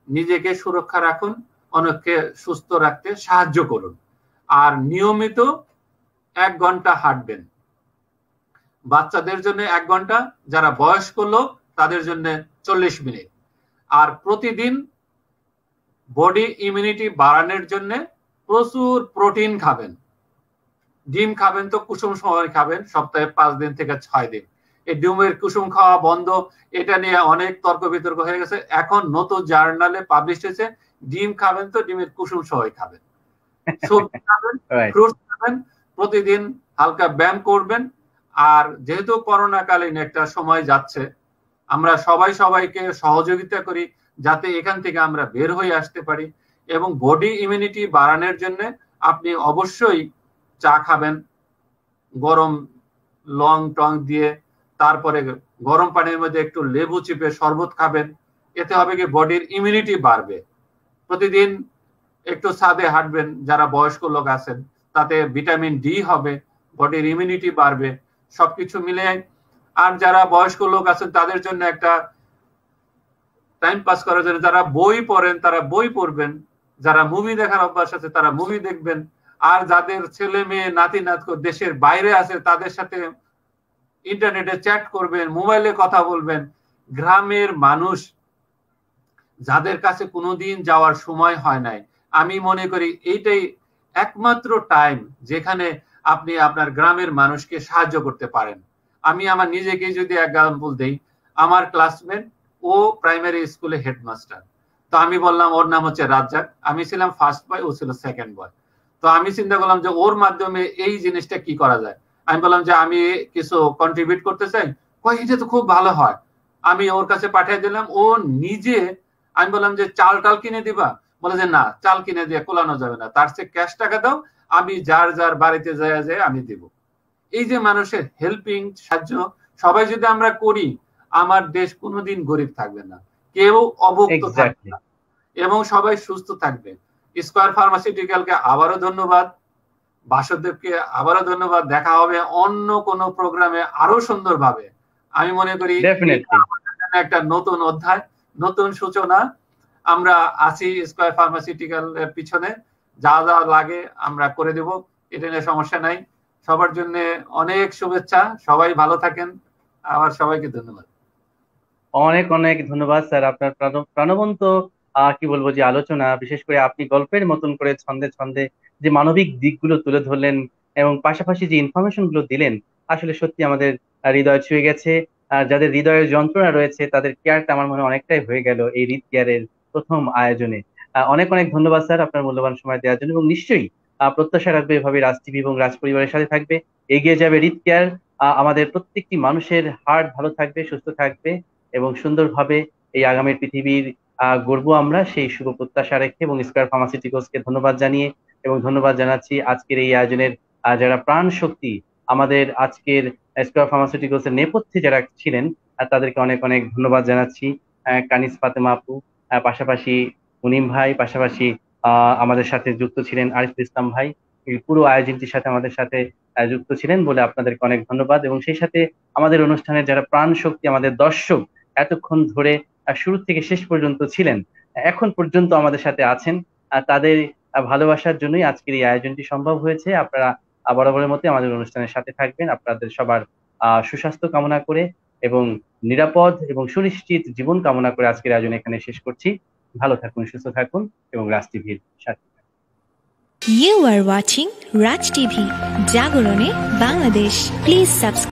নিজেকে সুরক্ষা রাখুন, অনেককে সুস্থ রাখতে সাহায্য করুন, আর নিয়মিত 1 ঘন্টা হাঁটবেন। বাচ্চাদের জন্য 1 ঘন্টা, যারা বয়স্ক লোক তাদের জন্য 40 মিনিট। আর প্রতিদিন বডি ইমিউনিটি বাড়ানোর জন্য প্রচুর প্রোটিন খাবেন। ডিম খাবেন তো কুসুম সময় খাবেন, সপ্তাহে 5 দিন থেকে 6 দিন। এই ডিমের কুসুম খাওয়া বন্ধ, এটা নিয়ে অনেক তর্ক বিতর্ক হয়ে গেছে। এখন নতুন জার্নালে পাবলিশ হয়েছে, ডিম খাবেন তো ডিমের কুসুম সবাই খাবেন, সবজি খাবেন, ফ্রুটস খাবেন, প্রতিদিন হালকা ব্যায়াম করবেন। আর যেহেতু করোনা কালীন একটা সময় যাচ্ছে, আমরা সবাই সবাইকে সহযোগিতা করি যাতে এখান থেকে আমরা বের হয়ে আসতে পারি। এবং বডি ইমিউনিটি বাড়ানোর জন্য আপনি অবশ্যই চা খাবেন, গরম লং টং দিয়ে, তারপরে গরম পানির মধ্যে একটু লেবু চিপে শরবত খাবেন। এতে হবে কি বডির ইমিউনিটি বাড়বে। প্রতিদিন একটু ছাদে হাঁটবেন যারা বয়স্ক লোক আছেন, তাতে ভিটামিন ডি হবে, বডির ইমিউনিটি বাড়বে, সবকিছু মিলে। আর যারা বয়স্ক লোক আছেন তাদের জন্য একটা টাইম পাস করার জন্য যারা বই পড়েন তারা বই পড়বেন, যারা মুভি দেখার অভ্যাস আছে তারা মুভি দেখবেন। আর যাদের ছেলে মেয়ে নাতি নাতক দেশের বাইরে আছে তাদের সাথে ইন্টারনেটে চ্যাট করবেন, মোবাইলে কথা বলবেন। গ্রামের মানুষ যাদের কাছে কোনোদিন যাওয়ার সময় হয় নাই, আমি মনে করি এইটাই একমাত্র টাইম যেখানে আপনি আপনার গ্রামের মানুষকে সাহায্য করতে পারেন। আমি আমার নিজেকে যদি এক্সাম্পল দেই, আমার ক্লাসমেট, ও প্রাইমারি স্কুলে হেডমাস্টার। তো আমি বললাম, ওর নাম হচ্ছে রাজ্জাক, আমি ছিলাম ফার্স্ট বয়, ও ছিল সেকেন্ড বয়। তো আমি চিন্তা করলাম যে ওর মাধ্যমে এই জিনিসটা কি করা যায়। আমি বললাম যে আমি কিছু কন্ট্রিবিউট করতে চাই। এটা তো খুব ভালো হয়। আমি ওর কাছে পাঠিয়ে দিলাম। ও নিজে, আমি বললাম যে চাল টাল কিনে দিবা, বলে যে না, চাল কিনে দিয়ে কোলানো যাবে না, তার চেয়ে ক্যাশ টাকা দাও, আমি যার যার বাড়িতে যায় আমি দিব। এই যে মানুষের হেল্পিং, সাহায্য সবাই যদি আমরা করি, আমার দেশ কোনোদিন গরিব থাকবে না, কেউ অভুক্ত থাকবে না, এবং সবাই সুস্থ থাকবে। স্কয়ার ফার্মাসিউটিক্যালকে আবারও ধন্যবাদ, বাসুদেবকে আবারও ধন্যবাদ। দেখা হবে অন্য কোনো প্রোগ্রামে আরো সুন্দরভাবে। আমি মনে করি একটা নতুন অধ্যায়, নতুন সূচনা। আমরা আছি স্কয়ার ফার্মাসিউটিক্যাল এর পিছনে, যা যা লাগে আমরা করে দেব, এটা নিয়ে সমস্যা নাই। সবার জন্য অনেক শুভেচ্ছা, সবাই ভালো থাকেন। আবার সবাইকে ধন্যবাদ। অনেক অনেক ধন্যবাদ স্যার, আপনার প্রাণবন্ত কি বলবো যে আলোচনা, বিশেষ করে আপনি গল্পের মতন করে ছন্দে ছন্দে যে মানবিক দিকগুলো তুলে ধরলেন এবং পাশাপাশি যে ইনফরমেশন গুলো দিলেন, আসলে সত্যি আমাদের হৃদয় ছুঁয়ে গেছে। যাদের হৃদয়ের যন্ত্রণা রয়েছে তাদের কেয়ারটা আমার মনে হয় অনেকটাই হয়ে গেল এই হৃদ কেয়ারের প্রথম আয়োজনে। অনেক অনেক ধন্যবাদ স্যার আপনার মূল্যবান সময় দেওয়ার জন্য, এবং নিশ্চয়ই প্রত্যাশা রাখবে এভাবে রাজ টিভি এবং রাজ পরিবারের সাথে থাকবে, এগিয়ে যাবে হৃদ কেয়ার। আমাদের প্রত্যেকটি মানুষের হার্ট ভালো থাকবে, সুস্থ থাকবে এবং সুন্দরভাবে এই আগামীর পৃথিবীর গড়বো আমরা, সেই শুভ প্রত্যাশা রেখে এবং স্কয়ার ফার্মাসিউটিক্যালসকে ধন্যবাদ জানিয়ে এবং ধন্যবাদ জানাচ্ছি আজকের এই আয়োজনের যারা প্রাণ শক্তি আমাদের আজকের স্কয়ার ফার্মাসিউটিক্যালস এর নেপথ্যে যারা ছিলেন, তাদেরকে অনেক অনেক ধন্যবাদ জানাচ্ছি। কানিজ ফাতেমা আপু, পাশাপাশি মুনিম ভাই, পাশাপাশি আমাদের সাথে যুক্ত ছিলেন আরিফুল ইসলাম ভাই, এই পুরো আয়োজনটির সাথে আমাদের সাথে যুক্ত ছিলেন বলে আপনাদেরকে অনেক ধন্যবাদ। এবং সেই সাথে আমাদের অনুষ্ঠানের যারা প্রাণ শক্তি, আমাদের দর্শক এতক্ষণ ধরে শুরু থেকে শেষ পর্যন্ত ছিলেন, এখন পর্যন্ত আমাদের সাথে আছেন, তাদের ভালোবাসার জন্যই আজকের এই আয়োজনটি সম্ভব হয়েছে। আপনারা বরাবরের মতো আমাদের অনুষ্ঠানের সাথে থাকবেন, আপনাদের সবার সুস্বাস্থ্য কামনা করে এবং নিরাপদ এবং সুনিশ্চিত জীবন কামনা করে আজকের আয়োজন এখানে শেষ করছি। ভালো থাকুন, সুস্থ থাকুন এবং রাজ টিভির সাথে। You are watching Raj TV, Jagorone, Bangladesh. Please subscribe.